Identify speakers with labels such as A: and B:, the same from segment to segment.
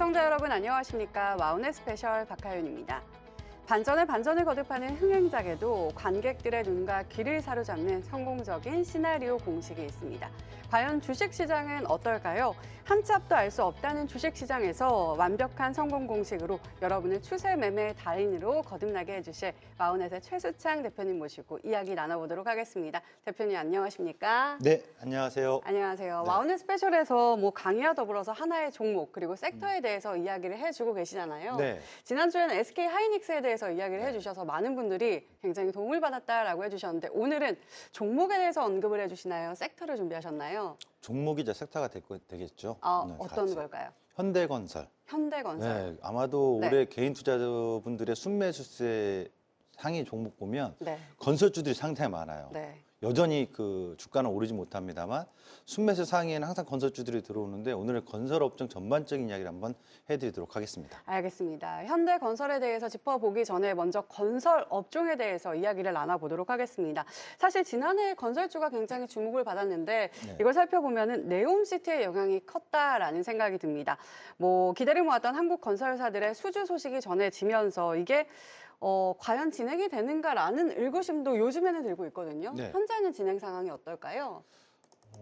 A: 시청자 여러분 안녕하십니까. 와우넷 스페셜 박하윤입니다. 반전에 반전을 거듭하는 흥행작에도 관객들의 눈과 귀를 사로잡는 성공적인 시나리오 공식이 있습니다. 과연 주식시장은 어떨까요? 한 치 앞도 알 수 없다는 주식시장에서 완벽한 성공 공식으로 여러분을 추세 매매 달인으로 거듭나게 해주실 와우넷의 최수창 대표님 모시고 이야기 나눠보도록 하겠습니다. 대표님 안녕하십니까?
B: 네, 안녕하세요.
A: 안녕하세요.
B: 네.
A: 와우넷 스페셜에서 강의와 더불어서 하나의 종목 그리고 섹터에 대해서 이야기를 해주고 계시잖아요.
B: 네.
A: 지난주에는 SK 하이닉스에 대해서 이야기를 해주셔서 많은 분들이 굉장히 도움을 받았다라고 해주셨는데 오늘은 종목에 대해서 언급을 해주시나요? 섹터를 준비하셨나요?
B: 종목이자 섹터가 되겠죠. 네,
A: 어떤
B: 같이.
A: 걸까요?
B: 현대건설.
A: 현대건설.
B: 네, 아마도
A: 네.
B: 올해 개인 투자자분들의 순매수세 상위 종목 보면
A: 네.
B: 건설주들이 상당히 많아요.
A: 네.
B: 여전히 그 주가는 오르지 못합니다만 순매수 상위에는 항상 건설주들이 들어오는데 오늘은 건설업종 전반적인 이야기를 한번 해드리도록 하겠습니다.
A: 알겠습니다. 현대건설에 대해서 짚어보기 전에 먼저 건설 업종에 대해서 이야기를 나눠보도록 하겠습니다. 사실 지난해 건설주가 굉장히 주목을 받았는데
B: 네.
A: 이걸 살펴보면은 네옴시티의 영향이 컸다라는 생각이 듭니다. 기대를 모았던 한국 건설사들의 수주 소식이 전해지면서 이게 과연 진행이 되는가라는 의구심도 요즘에는 들고 있거든요.
B: 네.
A: 현재는 진행 상황이 어떨까요?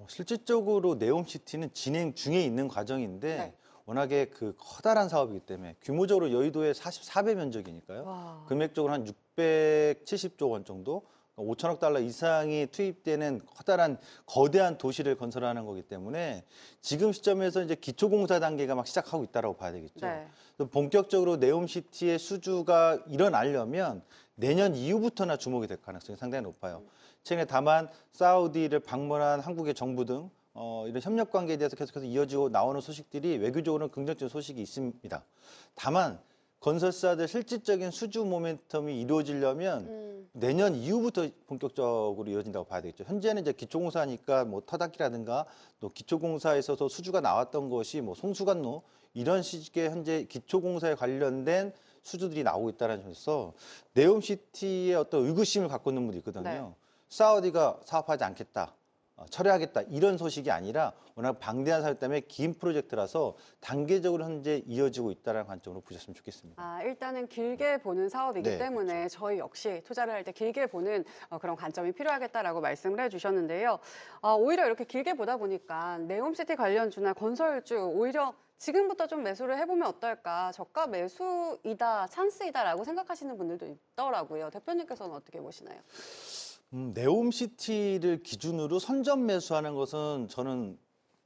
B: 실질적으로 네옴시티는 진행 중에 있는 과정인데
A: 네.
B: 워낙에 그 커다란 사업이기 때문에 규모적으로 여의도의 44배 면적이니까요.
A: 와.
B: 금액적으로 한 670조 원 정도, 5천억 달러 이상이 투입되는 커다란 거대한 도시를 건설하는 거기 때문에 지금 시점에서 이제 기초공사 단계가 막 시작하고 있다라고 봐야 되겠죠.
A: 네.
B: 본격적으로 네옴시티의 수주가 일어나려면 내년 이후부터나 주목이 될 가능성이 상당히 높아요. 최근에 다만 사우디를 방문한 한국의 정부 등 이런 협력 관계에 대해서 계속해서 이어지고 나오는 소식들이 외교적으로는 긍정적인 소식이 있습니다. 다만 건설사들 실질적인 수주 모멘텀이 이루어지려면 내년 이후부터 본격적으로 이어진다고 봐야 되겠죠. 현재는 이제 기초공사니까 터닥기라든가 또 기초공사에서도 수주가 나왔던 것이 송수관로 이런 식의 현재 기초공사에 관련된 수주들이 나오고 있다는 점에서 네옴시티의 어떤 의구심을 갖고 있는 분들이 있거든요.
A: 네.
B: 사우디가 사업하지 않겠다. 철회하겠다 이런 소식이 아니라 워낙 방대한 사업 때문에 긴 프로젝트라서 단계적으로 현재 이어지고 있다는 관점으로 보셨으면 좋겠습니다.
A: 일단은 길게 보는 사업이기
B: 네,
A: 때문에
B: 그렇죠.
A: 저희 역시 투자를 할 때 길게 보는 그런 관점이 필요하겠다라고 말씀을 해주셨는데요. 오히려 이렇게 길게 보다 보니까 네옴시티 관련주나 건설주 오히려 지금부터 좀 매수를 해보면 어떨까? 저가 매수이다, 찬스이다라고 생각하시는 분들도 있더라고요. 대표님께서는 어떻게 보시나요?
B: 네옴시티를 기준으로 선점 매수하는 것은 저는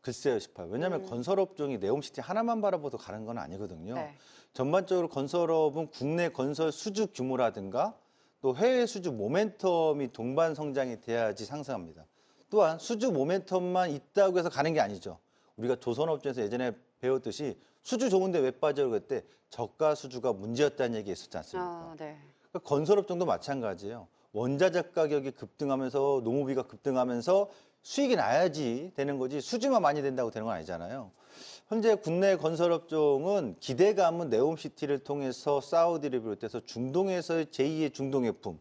B: 글쎄요 싶어요. 왜냐하면 건설업종이 네옴시티 하나만 바라보고 가는 건 아니거든요.
A: 네.
B: 전반적으로 건설업은 국내 건설 수주 규모라든가 또 해외 수주 모멘텀이 동반 성장이 돼야지 상승합니다. 또한 수주 모멘텀만 있다고 해서 가는 게 아니죠. 우리가 조선업종에서 예전에 배웠듯이 수주 좋은데 왜 빠져요? 그때 저가 수주가 문제였다는 얘기 있었지 않습니까?
A: 네.
B: 그러니까 건설업종도 마찬가지예요. 원자재 가격이 급등하면서 농업비가 급등하면서 수익이 나야지 되는 거지 수주만 많이 된다고 되는 건 아니잖아요. 현재 국내 건설업종은 기대감은 네옴시티를 통해서 사우디를 비롯해서 중동에서의 제2의 중동해품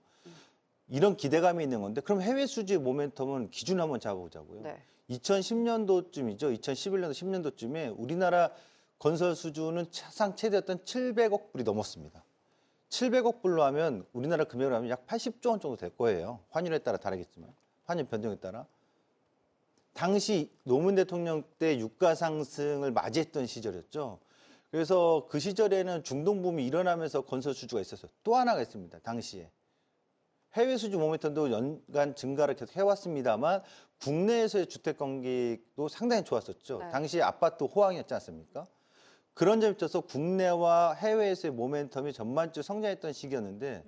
B: 이런 기대감이 있는 건데 그럼 해외 수주의 모멘텀은 기준 한번 잡아보자고요.
A: 네.
B: 2010년도쯤이죠. 2011년도 10년도쯤에 우리나라 건설 수주는 사상 최대였던 700억 불이 넘었습니다. 700억 불로 하면 우리나라 금액으로 하면 약 80조 원 정도 될 거예요. 환율에 따라 다르겠지만 환율 변동에 따라. 당시 노무현 대통령 때 유가 상승을 맞이했던 시절이었죠. 그래서 그 시절에는 중동 붐이 일어나면서 건설 수주가 있었어요. 또 하나가 있습니다. 당시에. 해외 수주 모멘텀도 연간 증가를 계속 해왔습니다만 국내에서의 주택 관계도 상당히 좋았었죠.
A: 네.
B: 당시에 아파트 호황이었지 않습니까? 그런 점에 있어서 국내와 해외에서의 모멘텀이 전반적으로 성장했던 시기였는데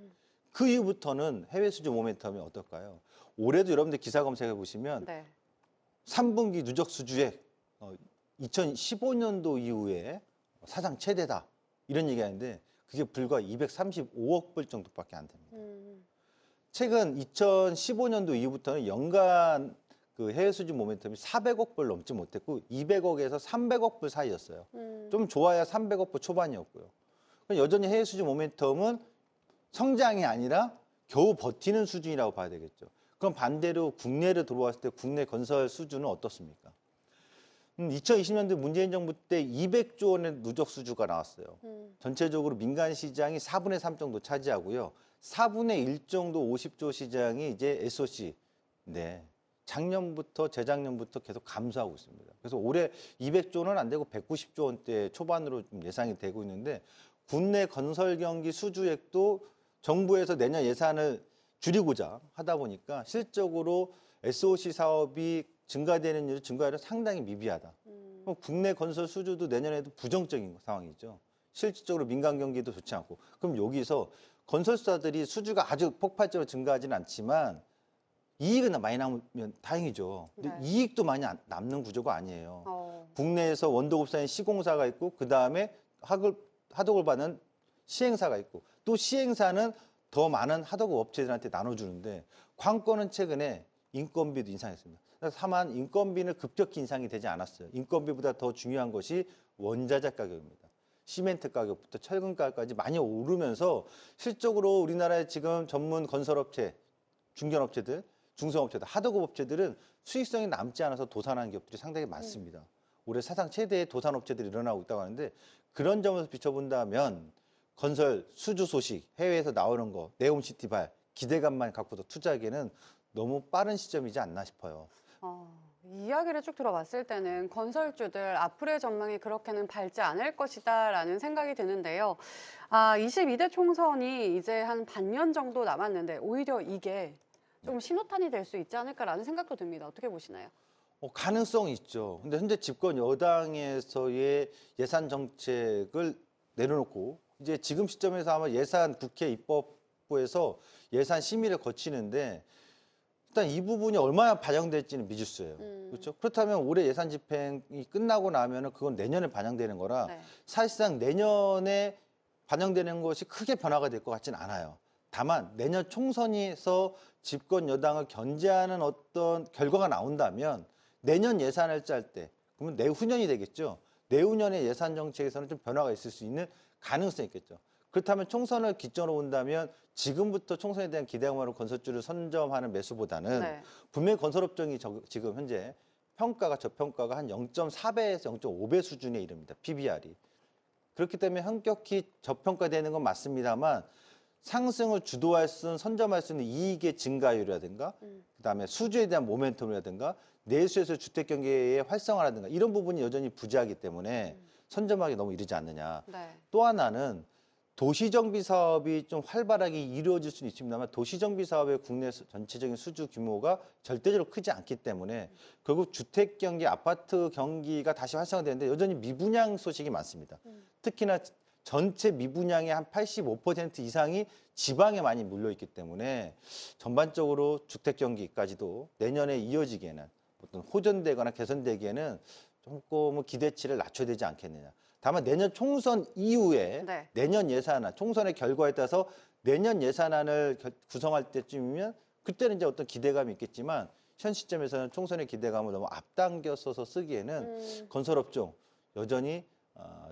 B: 그 이후부터는 해외 수주 모멘텀이 어떨까요? 올해도 여러분들 기사 검색해 보시면
A: 네.
B: 3분기 누적 수주액 2015년도 이후에 사상 최대다 이런 얘기하는데 그게 불과 235억 불 정도밖에 안 됩니다. 최근 2015년도 이후부터는 연간 그 해외 수주 모멘텀이 400억 불 넘지 못했고 200억에서 300억 불 사이였어요. 좀 좋아야 300억 불 초반이었고요. 여전히 해외 수주 모멘텀은 성장이 아니라 겨우 버티는 수준이라고 봐야 되겠죠. 그럼 반대로 국내로 들어왔을 때 국내 건설 수주는 어떻습니까? 2020년도 문재인 정부 때 200조 원의 누적 수주가 나왔어요.
A: 음.
B: 전체적으로 민간 시장이 4분의 3 정도 차지하고요. 4분의 1 정도 50조 시장이 이제 SOC. 네. 작년부터 재작년부터 계속 감소하고 있습니다. 그래서 올해 200조는 안 되고 190조 원대 초반으로 좀 예상이 되고 있는데 국내 건설 경기 수주액도 정부에서 내년 예산을 줄이고자 하다 보니까 실적으로 SOC 사업이 증가율은 상당히 미비하다. 그럼 국내 건설 수주도 내년에도 부정적인 상황이죠. 실질적으로 민간 경기도 좋지 않고. 그럼 여기서 건설사들이 수주가 아주 폭발적으로 증가하지는 않지만 이익은 많이 남으면 다행이죠. 근데
A: 네.
B: 이익도 많이 남는 구조가 아니에요.
A: 어.
B: 국내에서 원도급사인 시공사가 있고 그다음에 하도급을 받는 시행사가 있고 또 시행사는 더 많은 하도급 업체들한테 나눠주는데 관건은 최근에 인건비도 인상했습니다. 다만 인건비는 급격히 인상이 되지 않았어요. 인건비보다 더 중요한 것이 원자재 가격입니다. 시멘트 가격부터 철근 가격까지 많이 오르면서 실적으로 우리나라의 지금 전문 건설업체, 중견업체들, 중소업체들, 하도급 업체들은 수익성이 남지 않아서 도산하는 기업들이 상당히 많습니다. 올해 사상 최대의 도산업체들이 일어나고 있다고 하는데 그런 점에서 비춰본다면 건설 수주 소식, 해외에서 나오는 거, 네옴시티발, 기대감만 갖고도 투자하기에는 너무 빠른 시점이지 않나 싶어요.
A: 이야기를 쭉 들어봤을 때는 건설주들 앞으로의 전망이 그렇게는 밝지 않을 것이다라는 생각이 드는데요. 22대 총선이 이제 한 반년 정도 남았는데 오히려 이게 좀 신호탄이 될 수 있지 않을까라는 생각도 듭니다. 어떻게 보시나요?
B: 가능성이 있죠. 근데 현재 집권 여당에서의 예산 정책을 내려놓고 이제 지금 시점에서 아마 예산 국회 입법부에서 예산 심의를 거치는데 일단 이 부분이 얼마나 반영될지는 미지수예요. 그렇죠? 그렇다면 올해 예산 집행이 끝나고 나면은 그건 내년에 반영되는 거라
A: 네.
B: 사실상 내년에 반영되는 것이 크게 변화가 될 것 같지는 않아요. 다만 내년 총선에서 집권 여당을 견제하는 어떤 결과가 나온다면 내년 예산을 짤 때 그러면 내후년이 되겠죠. 내후년의 예산 정책에서는 좀 변화가 있을 수 있는 가능성이 있겠죠. 그렇다면 총선을 기점으로 본다면 지금부터 총선에 대한 기대감으로 건설주를 선점하는 매수보다는
A: 네.
B: 분명히 건설업종이 지금 현재 저평가가 한 0.4배에서 0.5배 수준에 이릅니다. PBR이. 그렇기 때문에 현격히 저평가되는 건 맞습니다만 상승을 주도할 수 있는 선점할 수 있는 이익의 증가율이라든가 그다음에 수주에 대한 모멘텀이라든가 내수에서 주택 경기의 활성화라든가 이런 부분이 여전히 부재하기 때문에 선점하기 너무 이르지 않느냐.
A: 네.
B: 또 하나는 도시정비 사업이 좀 활발하게 이루어질 수는 있습니다만 도시정비 사업의 국내 전체적인 수주 규모가 절대적으로 크지 않기 때문에 결국 주택 경기, 아파트 경기가 다시 활성화되는데 여전히 미분양 소식이 많습니다. 특히나 전체 미분양의 한 85% 이상이 지방에 많이 몰려 있기 때문에 전반적으로 주택 경기까지도 내년에 이어지기에는 어떤 호전되거나 개선되기에는 조금 기대치를 낮춰야 되지 않겠느냐. 다만 내년 총선 이후에
A: 네.
B: 내년 예산안, 총선의 결과에 따라서 내년 예산안을 구성할 때쯤이면 그때는 이제 어떤 기대감이 있겠지만 현 시점에서는 총선의 기대감을 너무 앞당겨서 쓰기에는 건설업종 여전히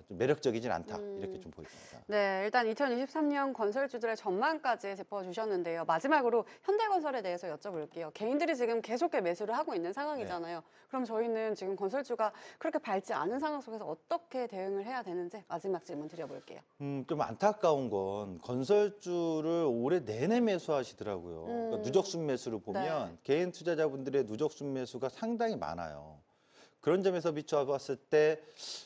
B: 좀 매력적이진 않다 이렇게 좀 보입니다.
A: 네, 일단 2023년 건설주들의 전망까지 짚어주셨는데요. 마지막으로 현대건설에 대해서 여쭤볼게요. 개인들이 지금 계속 매수를 하고 있는 상황이잖아요. 그럼 저희는 지금 건설주가 그렇게 밝지 않은 상황 속에서 어떻게 대응을 해야 되는지 마지막 질문 드려볼게요.
B: 좀 안타까운 건 건설주를 올해 내내 매수하시더라고요. 그러니까 누적 순매수를 보면
A: 네.
B: 개인 투자자분들의 누적 순매수가 상당히 많아요. 그런 점에서 비춰봤을 때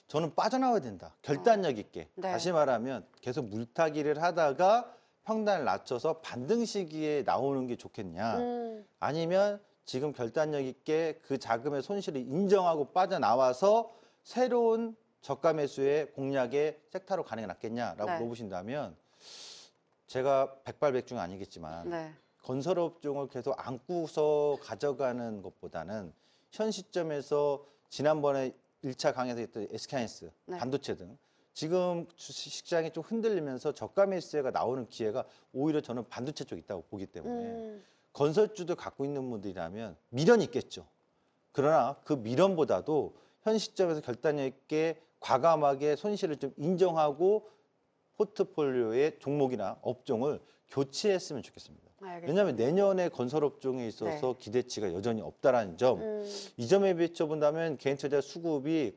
B: 저는 빠져나와야 된다. 결단력 있게.
A: 네.
B: 다시 말하면 계속 물타기를 하다가 평단을 낮춰서 반등 시기에 나오는 게 좋겠냐. 아니면 지금 결단력 있게 그 자금의 손실을 인정하고 빠져나와서 새로운 저가 매수의 공략의 섹터로 가는 게 낫겠냐라고
A: 네.
B: 물어보신다면 제가 백발백중 아니겠지만
A: 네.
B: 건설업종을 계속 안고서 가져가는 것보다는 현 시점에서 지난번에 1차 강의에서 했던 SK하이닉스,
A: 네.
B: 반도체 등 지금 주식시장이 좀 흔들리면서 저가 매수가 나오는 기회가 오히려 저는 반도체 쪽에 있다고 보기 때문에 건설주도 갖고 있는 분들이라면 미련이 있겠죠. 그러나 그 미련보다도 현 시점에서 결단력 있게 과감하게 손실을 좀 인정하고 포트폴리오의 종목이나 업종을 교체했으면 좋겠습니다.
A: 알겠습니다.
B: 왜냐하면 내년에 건설업종에 있어서
A: 네.
B: 기대치가 여전히 없다라는 점, 이 점에 비춰본다면 개인투자 수급이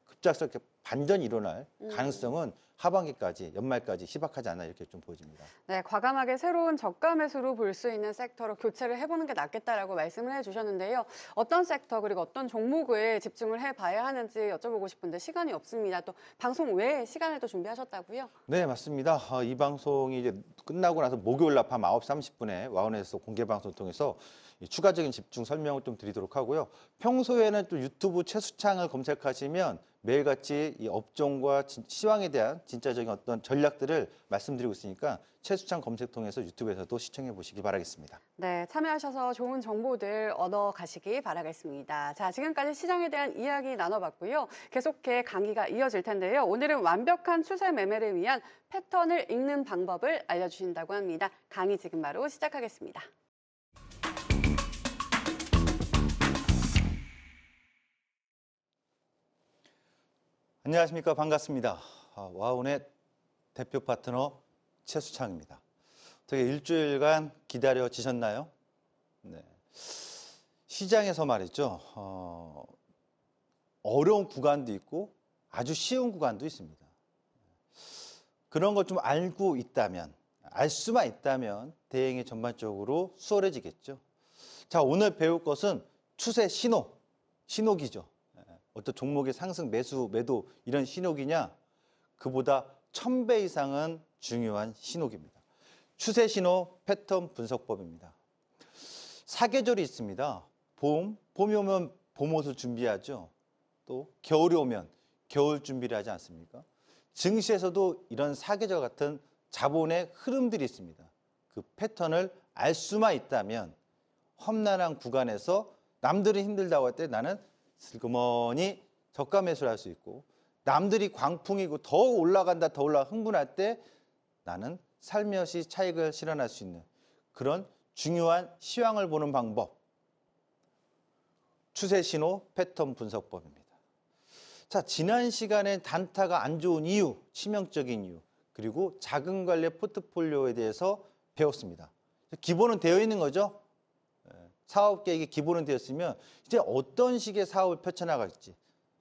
B: 급작스럽게 반전이 일어날 가능성은 하반기까지, 연말까지 희박하지 않나 이렇게 좀 보여집니다.
A: 네, 과감하게 새로운 저가 매수로 볼 수 있는 섹터로 교체를 해보는 게 낫겠다라고 말씀을 해주셨는데요. 어떤 섹터 그리고 어떤 종목을 집중을 해봐야 하는지 여쭤보고 싶은데 시간이 없습니다. 또 방송 외에 시간을 또 준비하셨다고요?
B: 네, 맞습니다. 이 방송이 이제 끝나고 나서 목요일 날 밤 9시 30분에 와운에서 공개 방송을 통해서 이 추가적인 집중 설명을 좀 드리도록 하고요. 평소에는 또 유튜브 최수창을 검색하시면 매일같이 이 업종과 시황에 대한 진짜적인 어떤 전략들을 말씀드리고 있으니까 최수창 검색 통해서 유튜브에서도 시청해 보시기 바라겠습니다.
A: 네, 참여하셔서 좋은 정보들 얻어 가시기 바라겠습니다. 자, 지금까지 시장에 대한 이야기 나눠봤고요. 계속해 강의가 이어질 텐데요. 오늘은 완벽한 추세 매매를 위한 패턴을 읽는 방법을 알려주신다고 합니다. 강의 지금 바로 시작하겠습니다.
B: 안녕하십니까. 반갑습니다. 와운의 대표 파트너 최수창입니다. 되게 일주일간 기다려지셨나요? 네. 시장에서 말이죠. 어려운 구간도 있고 아주 쉬운 구간도 있습니다. 그런 걸 좀 알고 있다면, 알 수만 있다면 대응이 전반적으로 수월해지겠죠. 자, 오늘 배울 것은 추세 신호기죠. 어떤 종목의 상승, 매수, 매도 이런 신호기냐? 그보다 1000배 이상은 중요한 신호기입니다. 추세 신호 패턴 분석법입니다. 사계절이 있습니다. 봄이 오면 봄옷을 준비하죠. 또 겨울이 오면 겨울 준비를 하지 않습니까? 증시에서도 이런 사계절 같은 자본의 흐름들이 있습니다. 그 패턴을 알 수만 있다면 험난한 구간에서 남들이 힘들다고 할 때 나는 슬그머니 저가 매수를 할 수 있고, 남들이 광풍이고 더 올라간다 더 올라가 흥분할 때 나는 살며시 차익을 실현할 수 있는 그런 중요한 시황을 보는 방법, 추세 신호 패턴 분석법입니다. 자, 지난 시간에 단타가 안 좋은 이유, 치명적인 이유, 그리고 자금 관리 포트폴리오에 대해서 배웠습니다. 기본은 되어 있는 거죠. 사업 계획이 기본은 되었으면 이제 어떤 식의 사업을 펼쳐나갈지,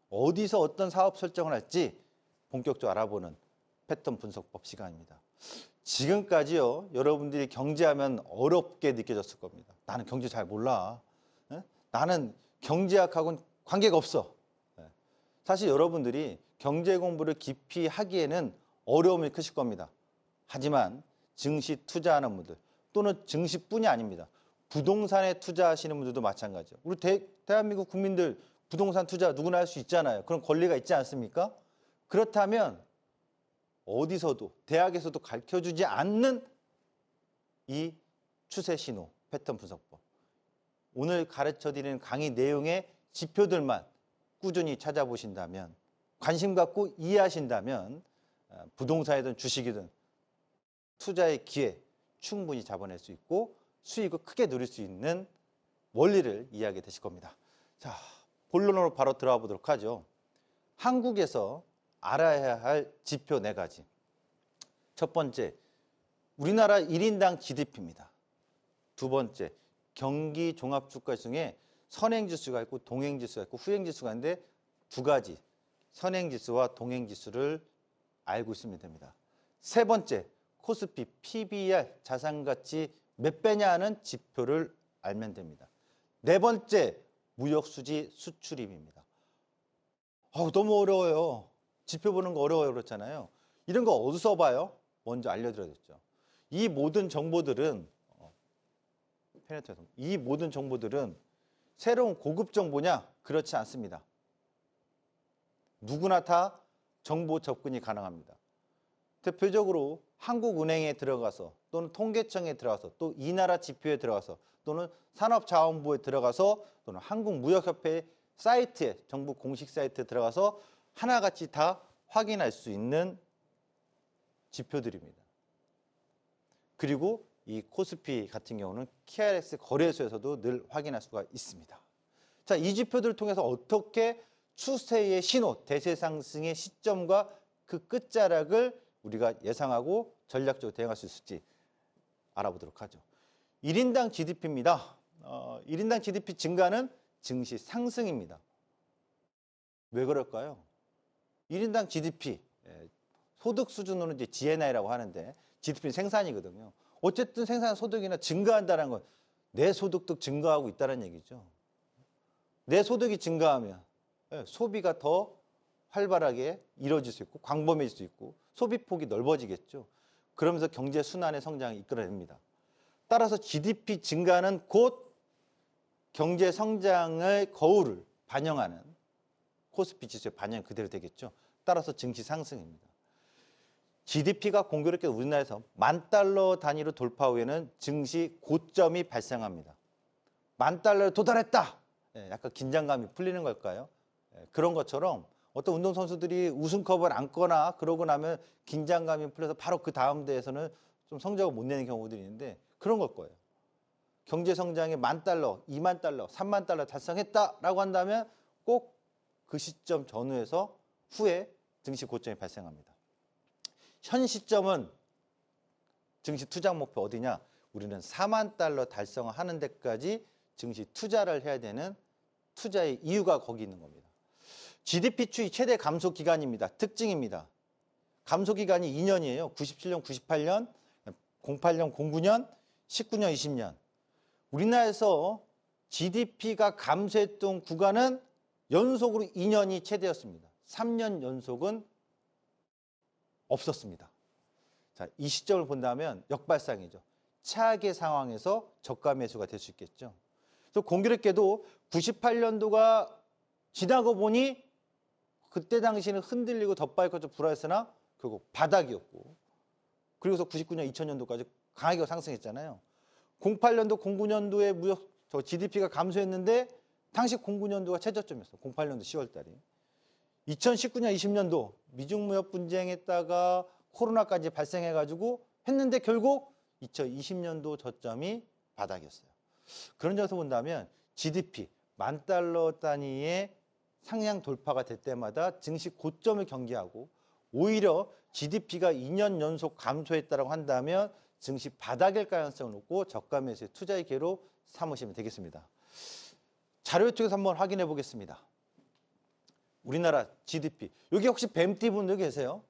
B: 어디서 어떤 사업 설정을 할지 본격적으로 알아보는 패턴 분석법 시간입니다. 지금까지요, 여러분들이 경제하면 어렵게 느껴졌을 겁니다. 나는 경제 잘 몰라. 나는 경제학하고는 관계가 없어. 사실 여러분들이 경제 공부를 깊이 하기에는 어려움이 크실 겁니다. 하지만 증시 투자하는 분들 또는 증시뿐이 아닙니다. 부동산에 투자하시는 분들도 마찬가지예요. 우리 대한민국 국민들 부동산 투자 누구나 할 수 있잖아요. 그런 권리가 있지 않습니까? 그렇다면 어디서도 대학에서도 가르쳐주지 않는 이 추세 신호 패턴 분석법, 오늘 가르쳐드리는 강의 내용의 지표들만 꾸준히 찾아보신다면, 관심 갖고 이해하신다면 부동산이든 주식이든 투자의 기회 충분히 잡아낼 수 있고 수익을 크게 누릴 수 있는 원리를 이해하게 되실 겁니다. 자, 본론으로 바로 들어가 보도록 하죠. 한국에서 알아야 할 지표 4가지. 첫 번째, 우리나라 1인당 GDP입니다. 두 번째, 경기 종합주가 중에 선행지수가 있고 동행지수가 있고 후행지수가 있는데 2가지, 선행지수와 동행지수를 알고 있으면 됩니다. 세 번째, 코스피 PBR 자산가치 몇 배냐 하는 지표를 알면 됩니다. 네 번째, 무역수지 수출입입니다. 너무 어려워요. 지표 보는 거 어려워요 그렇잖아요. 이런 거 어디서 봐요? 먼저 알려드려야겠죠. 이 모든 정보들은 새로운 고급 정보냐? 그렇지 않습니다. 누구나 다 정보 접근이 가능합니다. 대표적으로 한국은행에 들어가서 또는 통계청에 들어가서 또 이 나라 지표에 들어가서 또는 산업자원부에 들어가서 또는 한국무역협회 사이트에, 정부 공식 사이트에 들어가서 하나같이 다 확인할 수 있는 지표들입니다. 그리고 이 코스피 같은 경우는 KRX 거래소에서도 늘 확인할 수가 있습니다. 자, 이 지표들을 통해서 어떻게 추세의 신호, 대세 상승의 시점과 그 끝자락을 우리가 예상하고 전략적으로 대응할 수 있을지 알아보도록 하죠. 1인당 GDP입니다. 1인당 GDP 증가는 증시 상승입니다. 왜 그럴까요? 1인당 GDP, 소득 수준으로는 이제 GNI라고 하는데 GDP는 생산이거든요. 어쨌든 생산 소득이나 증가한다는 건 내 소득도 증가하고 있다는 얘기죠. 내 소득이 증가하면 소비가 더 활발하게 이루어질 수 있고 광범해질 수 있고 소비폭이 넓어지겠죠. 그러면서 경제 순환의 성장을 이끌어냅니다. 따라서 GDP 증가는 곧 경제 성장의 거울을 반영하는 코스피 지수의 반영이 그대로 되겠죠. 따라서 증시 상승입니다. GDP가 공교롭게 우리나라에서 $10,000 단위로 돌파 후에는 증시 고점이 발생합니다. $10,000에 도달했다. 약간 긴장감이 풀리는 걸까요? 그런 것처럼 어떤 운동선수들이 우승컵을 안거나 그러고 나면 긴장감이 풀려서 바로 그 다음 대회에서는 좀 성적을 못 내는 경우들이 있는데 그런 걸 거예요. 경제 성장이 $10,000, $20,000, $30,000 달성했다라고 한다면 꼭 그 시점 전후에서 후에 증시 고점이 발생합니다. 현 시점은 증시 투자 목표 어디냐? 우리는 $40,000 달성하는 데까지 증시 투자를 해야 되는 투자의 이유가 거기 있는 겁니다. GDP 추이 최대 감소 기간입니다. 특징입니다. 감소 기간이 2년이에요. 97년, 98년, 08년, 09년, 19년, 20년. 우리나라에서 GDP가 감소했던 구간은 연속으로 2년이 최대였습니다. 3년 연속은 없었습니다. 자, 이 시점을 본다면 역발상이죠. 최악의 상황에서 저가 매수가 될 수 있겠죠. 그래서 공교롭게도 98년도가 지나고 보니 그때 당시는 흔들리고 덧밟고 좀 불안했으나 결국 바닥이었고 그리고서 99년, 2000년도까지 강하게 상승했잖아요. 08년도, 09년도에 무역 GDP가 감소했는데 당시 09년도가 최저점이었어요. 08년도 10월 달에. 2019년, 20년도 미중 무역 분쟁했다가 코로나까지 발생해가지고 했는데 결국 2020년도 저점이 바닥이었어요. 그런 점에서 본다면 GDP $10,000 단위의 상향 돌파가 될 때마다 증시 고점을 경계하고 오히려 GDP가 2년 연속 감소했다고 한다면 증시 바닥일 가능성을 놓고 저가 매수의 투자의 기회로 삼으시면 되겠습니다. 자료 쪽에서 한번 확인해 보겠습니다. 우리나라 GDP. 여기 혹시 뱀띠 분들 계세요?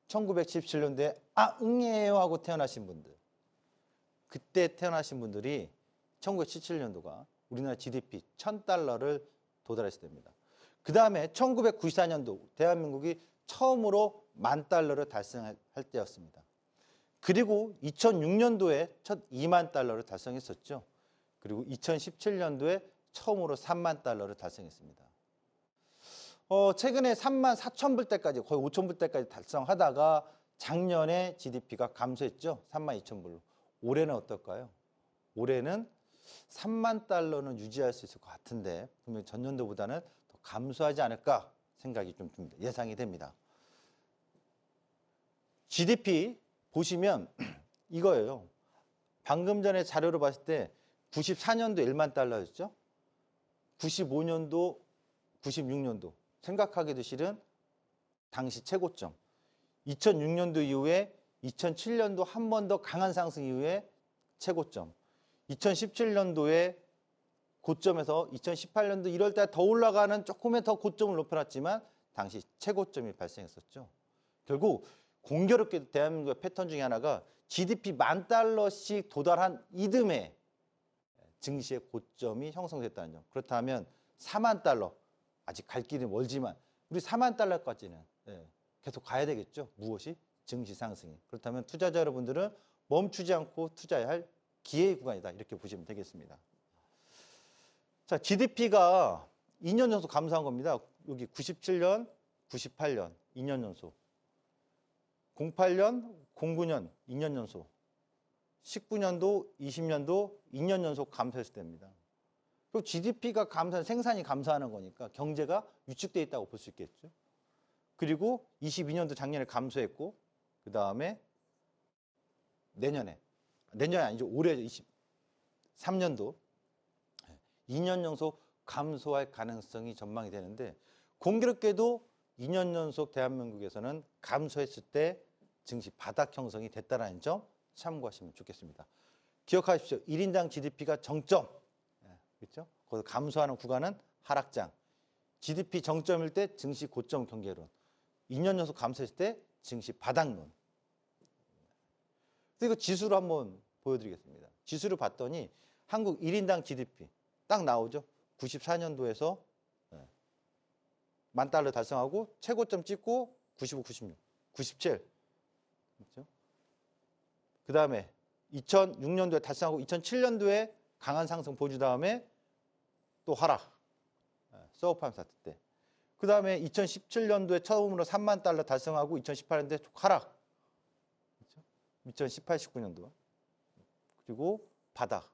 B: 1977년도에 응애요 하고 태어나신 분들. 그때 태어나신 분들이 1977년도가 우리나라 GDP $1,000를 도달했을 때입니다. 그 다음에 1994년도 대한민국이 처음으로 $10,000를 달성할 때였습니다. 그리고 2006년도에 첫 $20,000를 달성했었죠. 그리고 2017년도에 처음으로 $30,000를 달성했습니다. 최근에 34,000불 때까지 거의 5,000불 때까지 달성하다가 작년에 GDP가 감소했죠. 32,000불로. 올해는 어떨까요? 올해는 $30,000는 유지할 수 있을 것 같은데 분명히 전년도보다는 더 감소하지 않을까 생각이 좀 듭니다. 예상이 됩니다. GDP 보시면 이거예요. 방금 전에 자료로 봤을 때 94년도 $10,000,000였죠. 95년도, 96년도 생각하기도 싫은 당시 최고점. 2006년도 이후에 2007년도 한 번 더 강한 상승 이후에 최고점. 2017년도에 고점에서 2018년도 1월 달 더 올라가는 조금의 더 고점을 높여놨지만 당시 최고점이 발생했었죠. 결국 공교롭게도 대한민국의 패턴 중에 하나가 GDP $10,000씩 도달한 이듬해 증시의 고점이 형성됐다는 점. 그렇다면 $40,000 아직 갈 길이 멀지만 우리 $40,000까지는 계속 가야 되겠죠. 무엇이? 증시 상승이. 그렇다면 투자자 여러분들은 멈추지 않고 투자해야 할 기회의 구간이다. 이렇게 보시면 되겠습니다. 자, GDP가 2년 연속 감소한 겁니다. 여기 97년, 98년 2년 연속. 08년, 09년 2년 연속. 19년도, 20년도 2년 연속 감소했을 때입니다. 그리고 GDP가 감소한 생산이 감소하는 거니까 경제가 위축되어 있다고 볼 수 있겠죠. 그리고 22년도 작년에 감소했고 그 다음에 내년이 아니죠. 올해 23년도 2년 연속 감소할 가능성이 전망이 되는데 공교롭게도 2년 연속 대한민국에서는 감소했을 때 증시 바닥 형성이 됐다는 점 참고하시면 좋겠습니다. 기억하십시오. 1인당 GDP가 정점. 그렇죠? 거기서 감소하는 구간은 하락장. GDP 정점일 때 증시 고점 경계론. 2년 연속 감소했을 때 증시 바닥론. 그래서 이거 지수로 한번 보여드리겠습니다. 지수를 봤더니 한국 1인당 GDP 딱 나오죠. 94년도에서 10,000달러 달성하고 최고점 찍고 95, 96, 97. 그렇죠? 그 다음에 2006년도에 달성하고 2007년도에 강한 상승 보여준 다음에 또 하락. 서브프라임 사태 때. 그 다음에 2017년도에 처음으로 30,000달러 달성하고 2018년도에 하락. 그렇죠? 2018, 19년도. 그리고 바닥.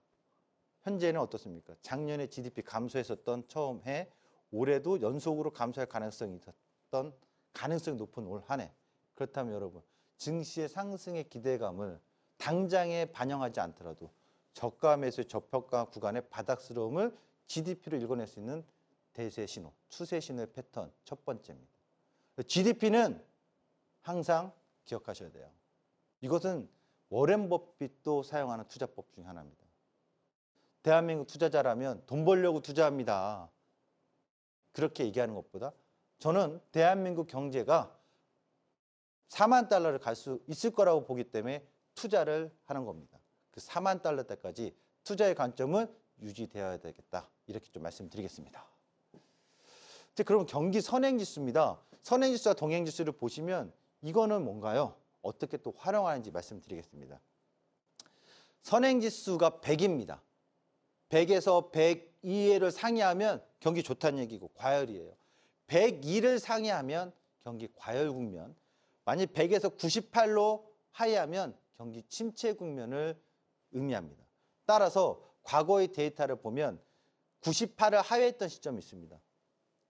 B: 현재는 어떻습니까? 작년에 GDP 감소했었던 처음 해, 올해도 연속으로 감소할 가능성이 있었던 가능성이 높은 올 한 해. 그렇다면 여러분, 증시의 상승의 기대감을 당장에 반영하지 않더라도 저가 매수의 저평가 구간의 바닥스러움을 GDP로 읽어낼 수 있는 대세 신호, 추세 신호의 패턴 첫 번째입니다. GDP는 항상 기억하셔야 돼요. 이것은 워렌 버핏도 사용하는 투자법 중에 하나입니다. 대한민국 투자자라면 돈 벌려고 투자합니다. 그렇게 얘기하는 것보다 저는 대한민국 경제가 40,000달러를 갈 수 있을 거라고 보기 때문에 투자를 하는 겁니다. 그 40,000달러 때까지 투자의 관점은 유지되어야 되겠다. 이렇게 좀 말씀드리겠습니다. 그럼 경기 선행지수입니다. 선행지수와 동행지수를 보시면 이거는 뭔가요? 어떻게 또 활용하는지 말씀드리겠습니다. 선행지수가 100입니다. 100에서 102를 상회하면 경기 좋다는 얘기고 과열이에요. 102를 상회하면 경기 과열 국면. 만약 100에서 98로 하회하면 경기 침체 국면을 의미합니다. 따라서 과거의 데이터를 보면 98을 하회했던 시점이 있습니다.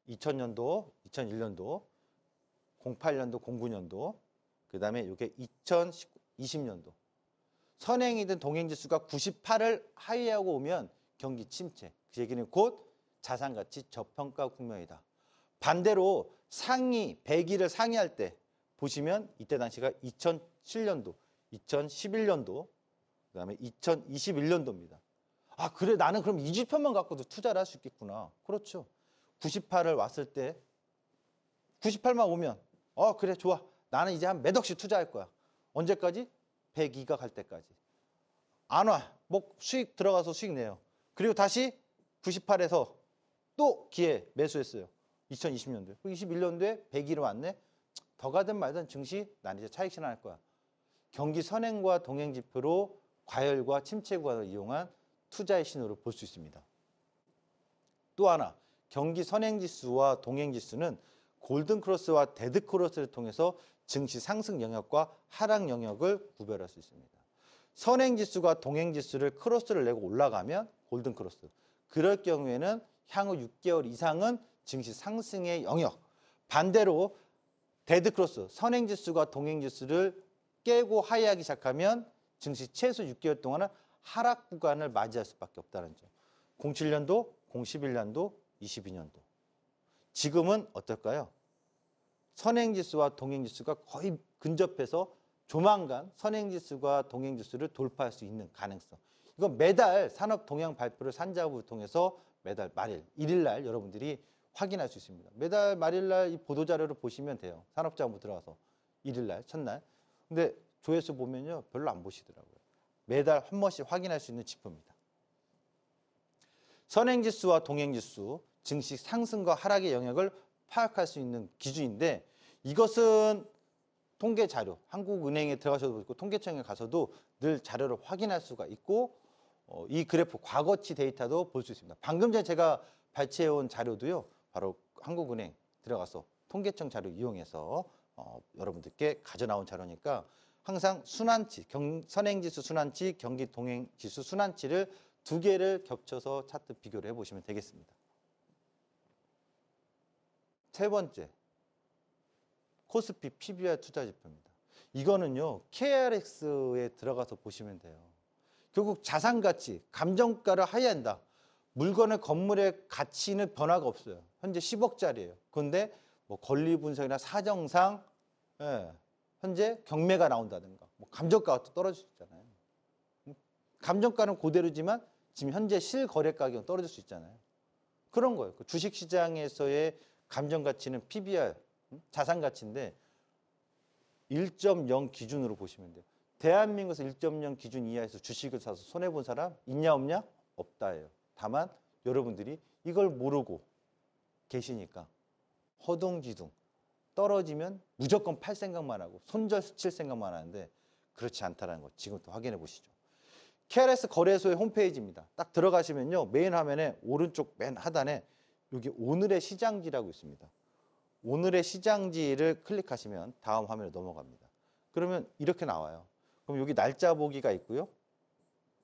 B: 2000년도, 2001년도, 08년도, 09년도, 그 다음에 이게 2020년도. 선행이든 동행지수가 98을 하회하고 오면 경기 침체. 그 얘기는 곧 자산가치 저평가 국면이다. 반대로 상위 102를 상회할 때 보시면 이때 당시가 2007년도, 2011년도, 그 다음에 2021년도입니다. 아, 그래, 나는 그럼 이 지표만 갖고도 투자를 할 수 있겠구나. 그렇죠. 98을 왔을 때 98만 오면 그래, 좋아. 나는 이제 한 몇 억씩 투자할 거야. 언제까지? 102가 갈 때까지. 안 와. 뭐 수익 들어가서 수익 내요. 그리고 다시 98에서 또 기회 매수했어요. 2020년도에. 21년도에 102로 왔네. 더 가든 말든 증시 난 이제 차익 실현할 거야. 경기 선행과 동행 지표로 과열과 침체 구간을 이용한 투자의 신호를 볼 수 있습니다. 또 하나, 경기 선행지수와 동행지수는 골든크로스와 데드크로스를 통해서 증시 상승 영역과 하락 영역을 구별할 수 있습니다. 선행지수가 동행지수를 크로스를 내고 올라가면 골든크로스. 그럴 경우에는 향후 6개월 이상은 증시 상승의 영역. 반대로 데드크로스, 선행지수가 동행지수를 깨고 하회하기 시작하면 증시 최소 6개월 동안은 하락 구간을 맞이할 수밖에 없다는 점. 07년도, 01년도, 22년도. 지금은 어떨까요? 선행지수와 동행지수가 거의 근접해서 조만간 선행지수가 동행지수를 돌파할 수 있는 가능성. 이건 매달 산업동향 발표를 산자부를 통해서 매달 말일, 1일 날 여러분들이 확인할 수 있습니다. 매달 말일 날 이 보도자료를 보시면 돼요. 산업자부 들어가서 1일 날, 첫날. 근데 조회수 보면요, 별로 안 보시더라고요. 매달 한 번씩 확인할 수 있는 지표입니다. 선행지수와 동행지수, 증시 상승과 하락의 영역을 파악할 수 있는 기준인데 이것은 통계 자료, 한국은행에 들어가셔도 있고 통계청에 가서도 늘 자료를 확인할 수가 있고 이 그래프 과거치 데이터도 볼 수 있습니다. 방금 전에 제가 발췌해온 자료도요. 바로 한국은행 들어가서 통계청 자료 이용해서 여러분들께 가져나온 자료니까 항상 순환치, 선행지수 순환치, 경기 동행지수 순환치를 두 개를 겹쳐서 차트 비교를 해보시면 되겠습니다. 세 번째, 코스피 PBR 투자 지표입니다. 이거는요, KRX에 들어가서 보시면 돼요. 결국 자산가치, 감정가를 하회한다. 물건의 건물의 가치는 변화가 없어요. 현재 10억짜리예요. 그런데 뭐 권리 분석이나 사정상 현재 경매가 나온다든가 뭐 감정가가 또 떨어질 수 있잖아요. 감정가는 그대로지만 지금 현재 실거래 가격은 떨어질 수 있잖아요. 그런 거예요. 그 주식시장에서의 감정가치는 PBR, 자산가치인데 1.0 기준으로 보시면 돼요. 대한민국에서 1.0 기준 이하에서 주식을 사서 손해본 사람 있냐 없냐? 없다예요. 다만 여러분들이 이걸 모르고 계시니까 허둥지둥 떨어지면 무조건 팔 생각만 하고 손절 스칠 생각만 하는데 그렇지 않다는 거 지금부터 확인해 보시죠. KRS 거래소의 홈페이지입니다. 딱 들어가시면요. 메인 화면에 오른쪽 맨 하단에 여기 오늘의 시장지라고 있습니다. 오늘의 시장지를 클릭하시면 다음 화면에 넘어갑니다. 그러면 이렇게 나와요. 그럼 여기 날짜 보기가 있고요.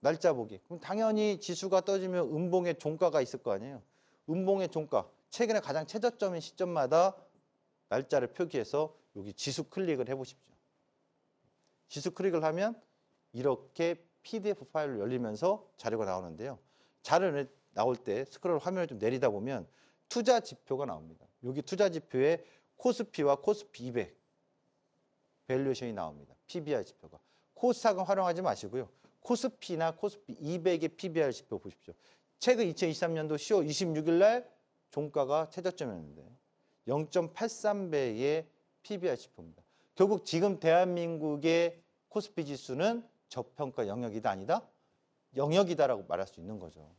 B: 날짜 보기. 그럼 당연히 지수가 떠지면 음봉의 종가가 있을 거 아니에요. 음봉의 종가. 최근에 가장 최저점인 시점마다 날짜를 표기해서 여기 지수 클릭을 해보십시오. 지수 클릭을 하면 이렇게 PDF 파일로 열리면서 자료가 나오는데요. 자료가 나올 때 스크롤 화면을 좀 내리다 보면 투자 지표가 나옵니다. 여기 투자 지표에 코스피와 코스피 200 밸류에이션이 나옵니다. PBR 지표가. 코스닥은 활용하지 마시고요. 코스피나 코스피 200의 PBR 지표 보십시오. 최근 2023년도 10월 26일 날 종가가 최저점이었는데 0.83배의 PBR 지표입니다. 결국 지금 대한민국의 코스피 지수는 저평가 영역이다 아니다? 영역이다라고 말할 수 있는 거죠.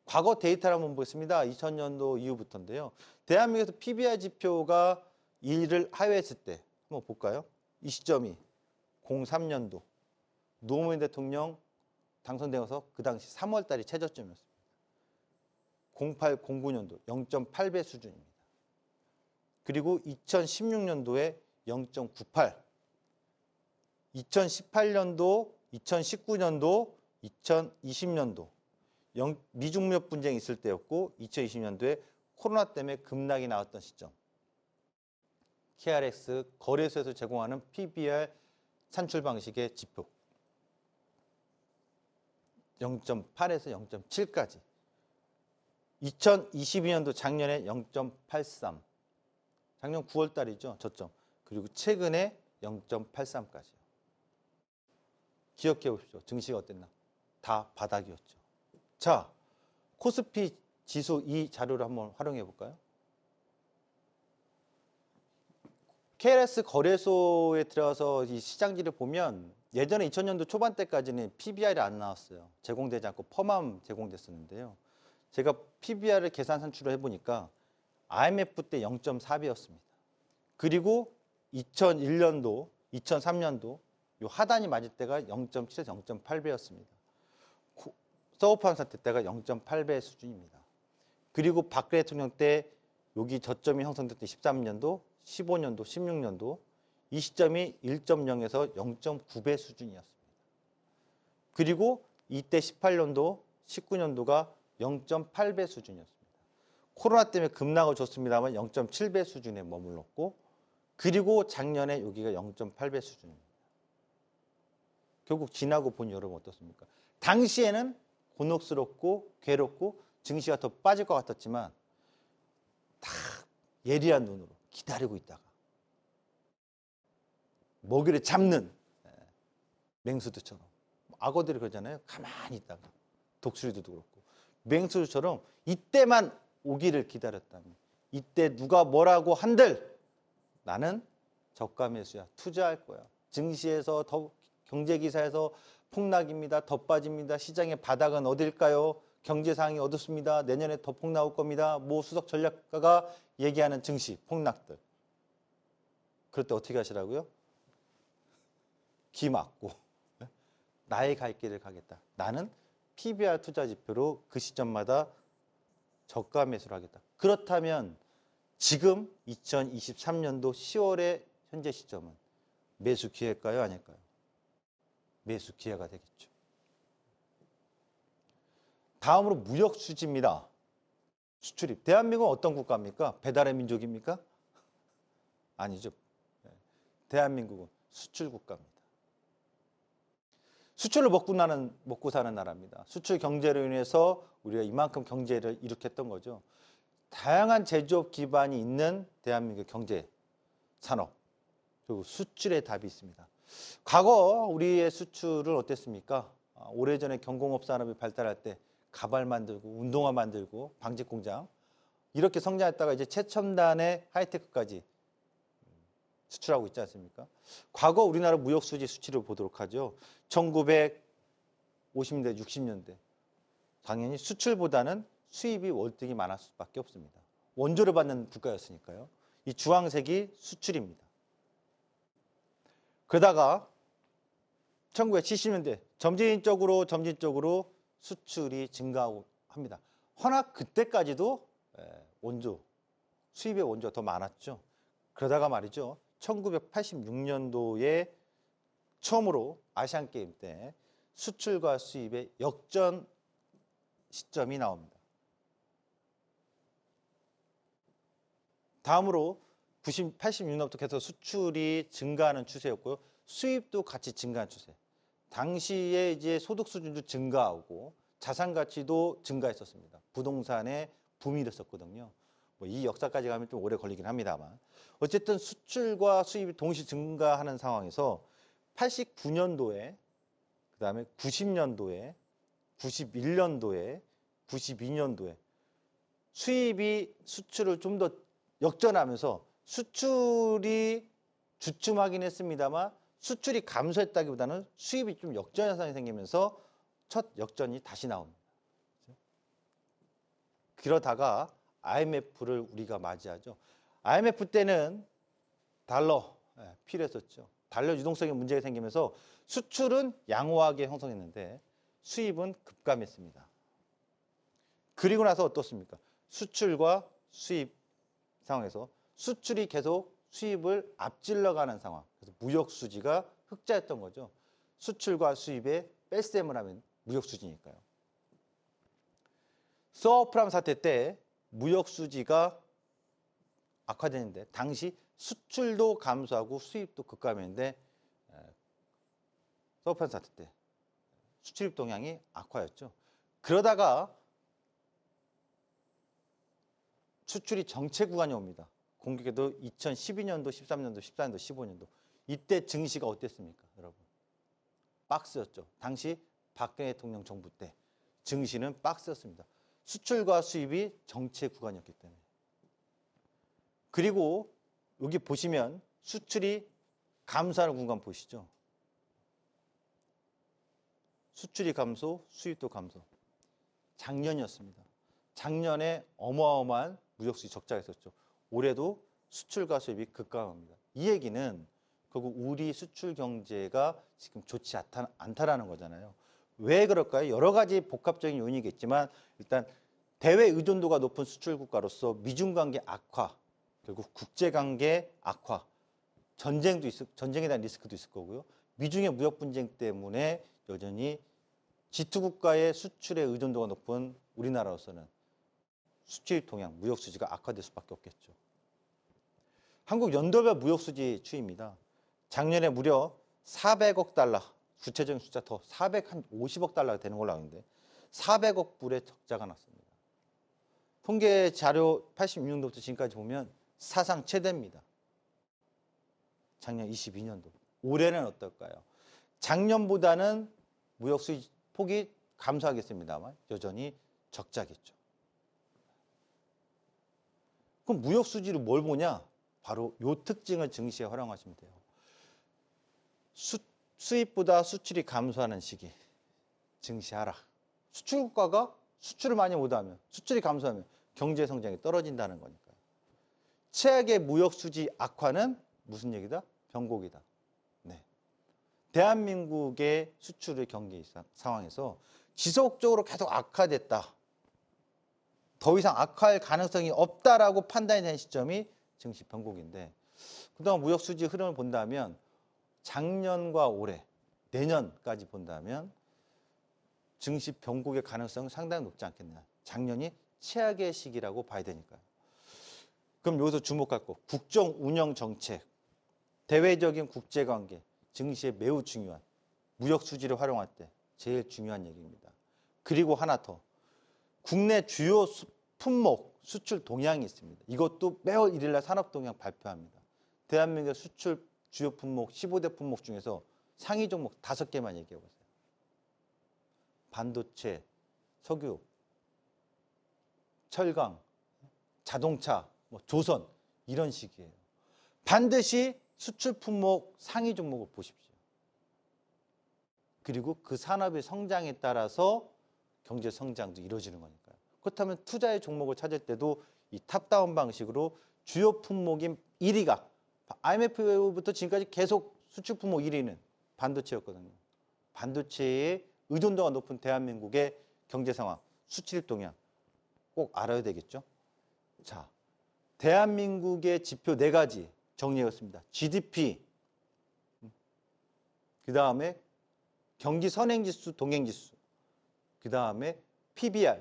B: 과거 데이터를 한번 보겠습니다. 2000년도 이후부터인데요. 대한민국에서 PBR 지표가 1을 하회했을 때 한번 볼까요? 이 시점이 03년도 노무현 대통령 당선되어서 그 당시 3월 달이 최저점이었습니다. 08, 09년도 0.8배 수준입니다. 그리고 2016년도에 0.98, 2018년도, 2019년도, 2020년도 미중무역 분쟁이 있을 때였고 2020년도에 코로나 때문에 급락이 나왔던 시점. KRX 거래소에서 제공하는 PBR 산출 방식의 지표 0.8에서 0.7까지 2022년도 작년에 0.83 작년 9월 달이죠. 저점. 그리고 최근에 0.83까지요. 기억해 보십시오. 증시가 어땠나? 다 바닥이었죠. 자, 코스피 지수 이 자료를 한번 활용해 볼까요? KRS 거래소에 들어가서 이 시장지를 보면 예전에 2000년도 초반 때까지는 PBR이 안 나왔어요. 제공되지 않고 펌만 제공됐었는데요. 제가 PBR을 계산 산출을 해보니까 IMF 때 0.4배였습니다. 그리고 2001년도, 2003년도 요 하단이 맞을 때가 0.7에서 0.8배였습니다. 서브프라임 사태 때가 0.8배 수준입니다. 그리고 박근혜 대통령 때 여기 저점이 형성됐던 13년도, 15년도, 16년도 이 시점이 1.0에서 0.9배 수준이었습니다. 그리고 이때 18년도, 19년도가 0.8배 수준이었습니다. 코로나 때문에 급락을 줬습니다만 0.7배 수준에 머물렀고 그리고 작년에 여기가 0.8배 수준입니다. 결국 지나고 본 여러분 어떻습니까? 당시에는 곤혹스럽고 괴롭고 증시가 더 빠질 것 같았지만 다 예리한 눈으로 기다리고 있다가 먹이를 잡는 맹수들처럼 악어들이 그러잖아요. 가만히 있다가 독수리도 그렇고 맹수들처럼 이때만 오기를 기다렸다면 이때 누가 뭐라고 한들 나는 저가 매수야. 투자할 거야. 증시에서 더 경제기사에서 폭락입니다. 더 빠집니다. 시장의 바닥은 어딜까요? 경제 상황이 어둡습니다. 내년에 더 폭 나올 겁니다. 모 수석 전략가가 얘기하는 증시 폭락들. 그럴 때 어떻게 하시라고요? 귀 막고 나의 갈 길을 가겠다. 나는 PBR 투자 지표로 그 시점마다 저가 매수를 하겠다. 그렇다면 지금 2023년도 10월의 현재 시점은 매수 기회일까요? 아닐까요? 매수 기회가 되겠죠. 다음으로 무역 수지입니다. 수출입. 대한민국은 어떤 국가입니까? 배달의 민족입니까? 아니죠. 대한민국은 수출 국가입니다. 수출을 먹고 사는 나라입니다. 수출 경제로 인해서 우리가 이만큼 경제를 일으켰던 거죠. 다양한 제조업 기반이 있는 대한민국 경제, 산업, 그리고 수출의 답이 있습니다. 과거 우리의 수출은 어땠습니까? 오래전에 경공업 산업이 발달할 때 가발 만들고 운동화 만들고 방직 공장 이렇게 성장했다가 이제 최첨단의 하이테크까지 수출하고 있지 않습니까? 과거 우리나라 무역 수지 수치를 보도록 하죠. 1950년대, 60년대 당연히 수출보다는 수입이 월등히 많을 수밖에 없습니다. 원조를 받는 국가였으니까요. 이 주황색이 수출입니다. 그러다가 1970년대 점진적으로 수출이 증가하고 합니다. 허나 그때까지도 원조, 수입의 원조가 더 많았죠. 그러다가 말이죠. 1986년도에 처음으로 아시안게임 때 수출과 수입의 역전 시점이 나옵니다. 다음으로 86년부터 계속 수출이 증가하는 추세였고요. 수입도 같이 증가하는 추세. 당시에 이제 소득 수준도 증가하고 자산 가치도 증가했었습니다. 부동산의 붐이 일었었거든요. 뭐 이 역사까지 가면 좀 오래 걸리긴 합니다만. 어쨌든 수출과 수입이 동시 증가하는 상황에서 89년도에, 그 다음에 90년도에, 91년도에, 92년도에 수입이 수출을 좀 더 역전하면서 수출이 주춤하긴 했습니다만 수출이 감소했다기보다는 수입이 좀 역전 현상이 생기면서 첫 역전이 다시 나옵니다. 그러다가 IMF를 우리가 맞이하죠. IMF 때는 달러 필요했었죠. 달러 유동성에 문제가 생기면서 수출은 양호하게 형성했는데 수입은 급감했습니다. 그리고 나서 어떻습니까? 수출과 수입 상황에서 수출이 계속 수입을 앞질러 가는 상황. 그래서 무역 수지가 흑자였던 거죠. 수출과 수입에 뺄셈을 하면 무역 수지니까요. 서프라임 사태 때 무역 수지가 악화되는데 당시 수출도 감소하고 수입도 급감했는데 서프라임 사태 때 수출입 동향이 악화였죠. 그러다가 수출이 정체 구간이 옵니다. 공교롭게도 2012년도, 13년도, 14년도, 15년도 이때 증시가 어땠습니까, 여러분? 박스였죠. 당시 박근혜 대통령 정부 때 증시는 박스였습니다. 수출과 수입이 정체 구간이었기 때문에. 그리고 여기 보시면 수출이 감소하는 구간 보시죠. 수출이 감소, 수입도 감소. 작년이었습니다. 작년에 어마어마한 무역수지 적자가 있었죠. 올해도 수출과 수입이 급감합니다. 이 얘기는 결국 우리 수출 경제가 지금 좋지 않다라는 거잖아요. 왜 그럴까요? 여러 가지 복합적인 요인이겠지만 일단 대외 의존도가 높은 수출 국가로서 미중 관계 악화, 결국 국제 관계 악화, 전쟁에 대한 리스크도 있을 거고요. 미중의 무역 분쟁 때문에 여전히 G2 국가의 수출의 의존도가 높은 우리나라로서는 수출 동향, 무역 수지가 악화될 수밖에 없겠죠. 한국 연도별 무역 수지 추이입니다. 작년에 무려 400억 달러, 구체적인 숫자 더 450억 달러가 되는 걸로 아는데 400억 불의 적자가 났습니다. 통계 자료 86년도부터 지금까지 보면 사상 최대입니다. 작년 22년도. 올해는 어떨까요? 작년보다는 무역 수지 폭이 감소하겠습니다만 여전히 적자겠죠. 그럼 무역 수지를 뭘 보냐? 바로 요 특징을 증시에 활용하시면 돼요. 수입보다 수출이 감소하는 시기, 증시 하락. 수출 국가가 수출을 많이 못하면, 수출이 감소하면 경제 성장이 떨어진다는 거니까요. 최악의 무역 수지 악화는 무슨 얘기다? 변곡이다. 네. 대한민국의 수출의 경기 상황에서 지속적으로 계속 악화됐다. 더 이상 악화할 가능성이 없다라고 판단이 된 시점이 증시 변곡인데 그동안 무역 수지 흐름을 본다면 작년과 올해, 내년까지 본다면 증시 변곡의 가능성은 상당히 높지 않겠냐. 작년이 최악의 시기라고 봐야 되니까요. 그럼 여기서 주목할 거 국정 운영 정책, 대외적인 국제관계, 증시에 매우 중요한 무역 수지를 활용할 때 제일 중요한 얘기입니다. 그리고 하나 더. 국내 주요 품목 수출 동향이 있습니다. 이것도 매월 1일 날 산업 동향 발표합니다. 대한민국의 수출 주요 품목 15대 품목 중에서 상위 종목 5개만 얘기해 보세요. 반도체, 석유, 철강, 자동차, 뭐 조선 이런 식이에요. 반드시 수출 품목 상위 종목을 보십시오. 그리고 그 산업의 성장에 따라서 경제 성장도 이루어지는 거니까요. 그렇다면 투자의 종목을 찾을 때도 이 탑다운 방식으로 주요 품목인 1위가 IMF부터 지금까지 계속 수출 품목 1위는 반도체였거든요. 반도체에 의존도가 높은 대한민국의 경제 상황, 수출 동향 꼭 알아야 되겠죠. 자, 대한민국의 지표 4가지 정리했습니다. GDP, 그 다음에 경기 선행지수, 동행지수, 그 다음에 PBR,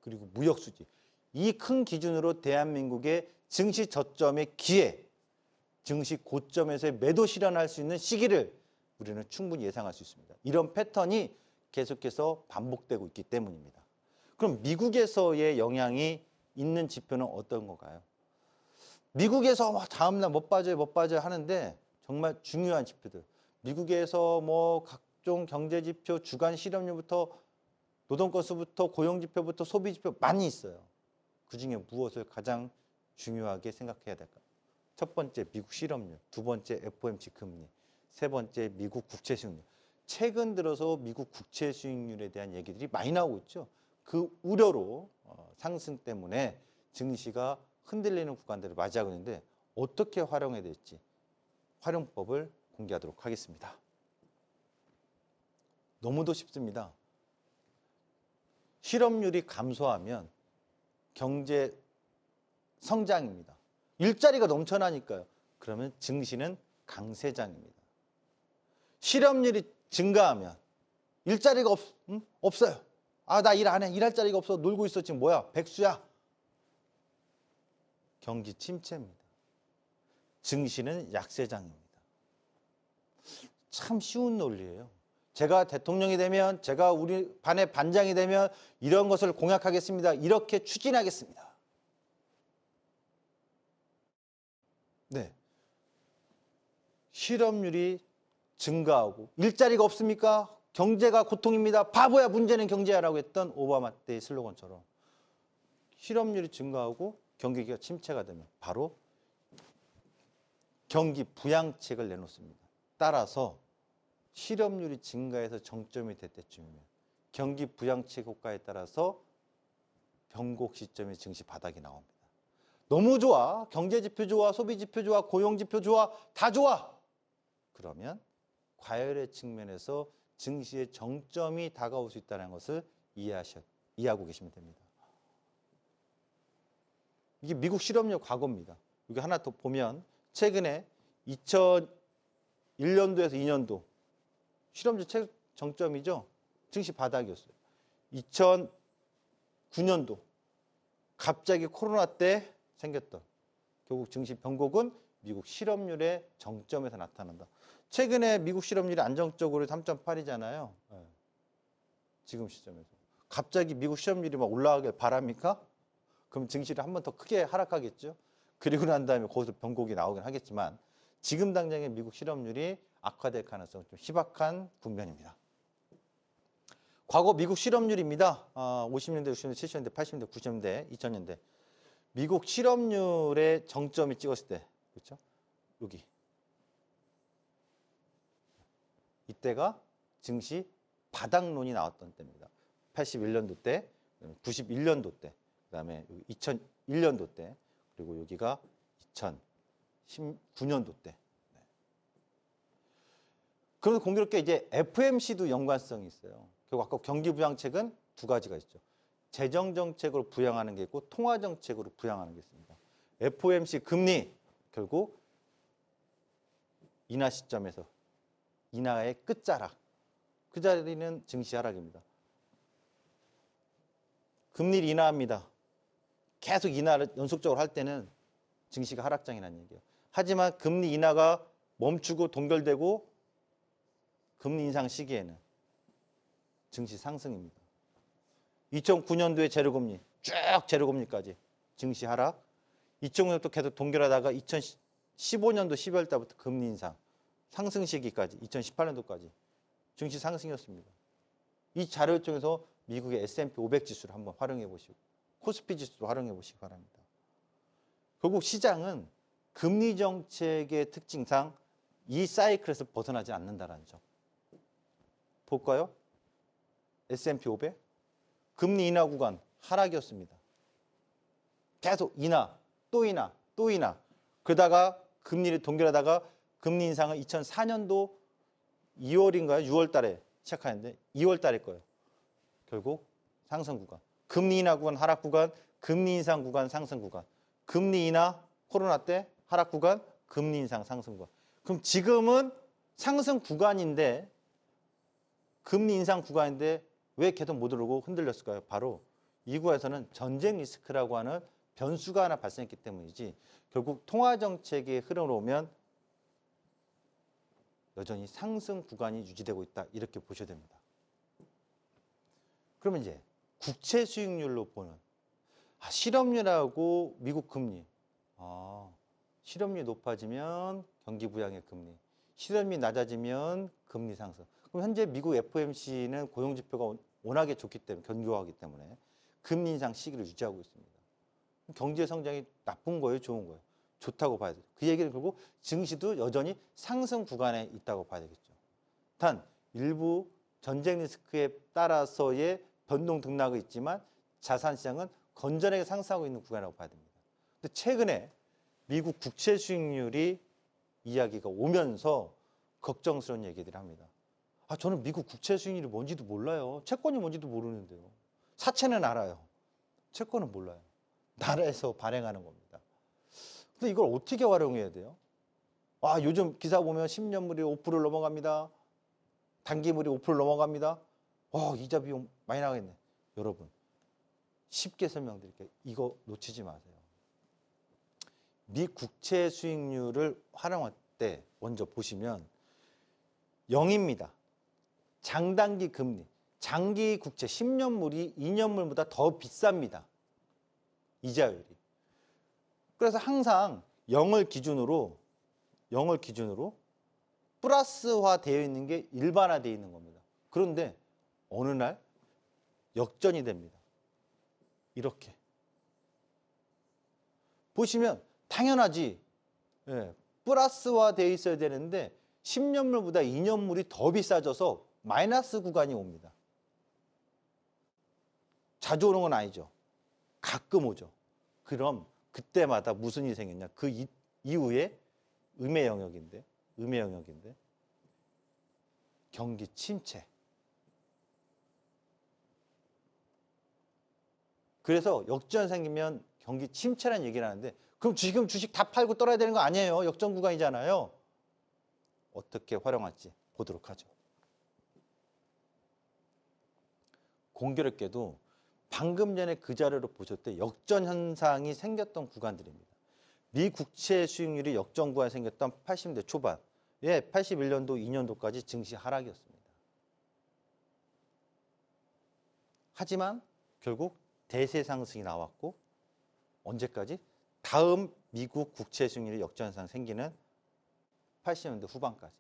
B: 그리고 무역수지. 이 큰 기준으로 대한민국의 증시 저점의 기회, 증시 고점에서의 매도 실현할 수 있는 시기를 우리는 충분히 예상할 수 있습니다. 이런 패턴이 계속해서 반복되고 있기 때문입니다. 그럼 미국에서의 영향이 있는 지표는 어떤 건가요? 미국에서 다음날 못 빠져요 하는데 정말 중요한 지표들. 미국에서 뭐 각종 경제 지표, 주간 실업률부터 노동 건수부터 고용 지표부터 소비 지표 많이 있어요. 그중에 무엇을 가장 중요하게 생각해야 될까요? 첫 번째 미국 실업률, 두 번째 FOMC 금리, 세 번째 미국 국채 수익률. 최근 들어서 미국 국채 수익률에 대한 얘기들이 많이 나오고 있죠. 그 우려로 상승 때문에 증시가 흔들리는 구간들을 맞이하고 있는데 어떻게 활용해야 될지 활용법을 공개하도록 하겠습니다. 너무도 쉽습니다. 실업률이 감소하면 경제 성장입니다. 일자리가 넘쳐나니까요. 그러면 증시는 강세장입니다. 실업률이 증가하면 일자리가 없어요. 아, 나 일 안 해. 일할 자리가 없어. 놀고 있어. 지금 뭐야? 백수야. 경기 침체입니다. 증시는 약세장입니다. 참 쉬운 논리예요. 제가 대통령이 되면, 제가 우리 반의 반장이 되면 이런 것을 공약하겠습니다. 이렇게 추진하겠습니다. 네. 실업률이 증가하고 일자리가 없습니까? 경제가 고통입니다. 바보야, 문제는 경제야라고 했던 오바마 때의 슬로건처럼 실업률이 증가하고 경기가 침체가 되면 바로 경기 부양책을 내놓습니다. 따라서 실업률이 증가해서 정점이 될 때쯤이면 경기 부양책 효과에 따라서 변곡 시점에 증시 바닥이 나옵니다. 너무 좋아. 경제 지표 좋아. 소비 지표 좋아. 고용 지표 좋아. 다 좋아. 그러면 과열의 측면에서 증시의 정점이 다가올 수 있다는 것을 이해하고 계시면 됩니다. 이게 미국 실업률 과거입니다. 여기 하나 더 보면 최근에 2001년도에서 2년도 실업률 정점이죠. 증시 바닥이었어요. 2009년도 갑자기 코로나 때 생겼던 결국 증시 변곡은 미국 실업률의 정점에서 나타난다. 최근에 미국 실업률이 안정적으로 3.8이잖아요. 네. 지금 시점에서. 갑자기 미국 실업률이 막 올라가길 바랍니까? 그럼 증시를 한 번 더 크게 하락하겠죠. 그리고 난 다음에 거기서 변곡이 나오긴 하겠지만 지금 당장의 미국 실업률이 악화될 가능성은 좀 희박한 국면입니다. 과거 미국 실업률입니다. 50년대, 60년대, 70년대, 80년대, 90년대, 2000년대. 미국 실업률의 정점이 찍었을 때, 그렇죠? 여기. 이때가 증시 바닥론이 나왔던 때입니다. 81년도 때, 91년도 때, 그다음에 2001년도 때, 그리고 여기가 2019년도 때. 네. 그래서 공교롭게 이제 FMC도 연관성이 있어요. 결국 아까 경기 부양책은 두 가지가 있죠. 재정 정책으로 부양하는 게 있고 통화 정책으로 부양하는 게 있습니다. FOMC 금리 결국 인하 시점에서 인하의 끝자락, 그 자리는 증시 하락입니다. 금리를 인하합니다. 계속 인하를 연속적으로 할 때는 증시가 하락장이라는 얘기예요. 하지만 금리 인하가 멈추고 동결되고 금리 인상 시기에는 증시 상승입니다. 2009년도에 제로금리, 쭉 제로금리까지 증시 하락. 2009년도 계속 동결하다가 15년도 12월 달부터 금리 인상, 상승 시기까지 2018년도까지 증시 상승이었습니다. 이 자료를 통해서 미국의 S&P 500 지수를 한번 활용해 보시고 코스피 지수도 활용해 보시기 바랍니다. 결국 시장은 금리 정책의 특징상 이 사이클에서 벗어나지 않는다는 점. 볼까요? S&P 500 금리 인하 구간 하락이었습니다. 계속 인하, 또 인하, 또 인하. 그러다가 금리를 동결하다가 금리 인상은 2004년도 2월인가요? 6월 달에 시작하는데 2월 달일 거예요. 결국 상승 구간. 금리 인하 구간, 하락 구간, 금리 인상 구간, 상승 구간. 금리 인하, 코로나 때 하락 구간, 금리 인상, 상승 구간. 그럼 지금은 상승 구간인데 금리 인상 구간인데 왜 계속 못 오르고 흔들렸을까요? 바로 이 구간에서는 전쟁 리스크라고 하는 변수가 하나 발생했기 때문이지 결국 통화정책의 흐름으로 오면 여전히 상승 구간이 유지되고 있다. 이렇게 보셔야 됩니다. 그러면 이제 국채 수익률로 보는 실업률하고 미국 금리. 실업률이 높아지면 경기 부양의 금리. 실업률이 낮아지면 금리 상승. 그럼 현재 미국 FOMC는 고용지표가 워낙에 좋기 때문에 견고하기 때문에 금리 인상 시기를 유지하고 있습니다. 경제 성장이 나쁜 거예요, 좋은 거예요? 좋다고 봐야 돼요. 그 얘기는 결국 증시도 여전히 상승 구간에 있다고 봐야 되겠죠. 단 일부 전쟁 리스크에 따라서의 변동 등락이 있지만 자산 시장은 건전하게 상승하고 있는 구간이라고 봐야 됩니다. 근데 최근에 미국 국채 수익률이 이야기가 오면서 걱정스러운 얘기들을 합니다. 저는 미국 국채 수익률이 뭔지도 몰라요. 채권이 뭔지도 모르는데요. 사채는 알아요. 채권은 몰라요. 나라에서 발행하는 겁니다. 근데 이걸 어떻게 활용해야 돼요? 요즘 기사 보면 10년물이 5%를 넘어갑니다. 단기물이 5%를 넘어갑니다. 이자 비용 많이 나가겠네. 여러분, 쉽게 설명드릴게요. 이거 놓치지 마세요. 미 국채 수익률을 활용할 때 먼저 보시면 0입니다. 장단기 금리. 장기 국채 10년물이 2년물보다 더 비쌉니다. 이자율이. 그래서 항상 0을 기준으로 플러스화 되어 있는 게 일반화되어 있는 겁니다. 그런데 어느 날 역전이 됩니다. 이렇게. 보시면 당연하지. 플러스화 되어 있어야 되는데 10년물보다 2년물이 더 비싸져서 마이너스 구간이 옵니다. 자주 오는 건 아니죠. 가끔 오죠. 그럼 그때마다 무슨 일이 생겼냐? 그 이후에 음의 영역인데 경기 침체. 그래서 역전 생기면 경기 침체라는 얘기를 하는데 그럼 지금 주식 다 팔고 떨어야 되는 거 아니에요. 역전 구간이잖아요. 어떻게 활용할지 보도록 하죠. 공교롭게도 방금 전에 그 자료를 보셨을 때 역전 현상이 생겼던 구간들입니다. 미 국채 수익률이 역전 구간이 생겼던 80년대 초반, 81년도, 2년도까지 증시 하락이었습니다. 하지만 결국 대세 상승이 나왔고 언제까지? 다음 미국 국채 수익률이 역전 현상 생기는 80년대 후반까지.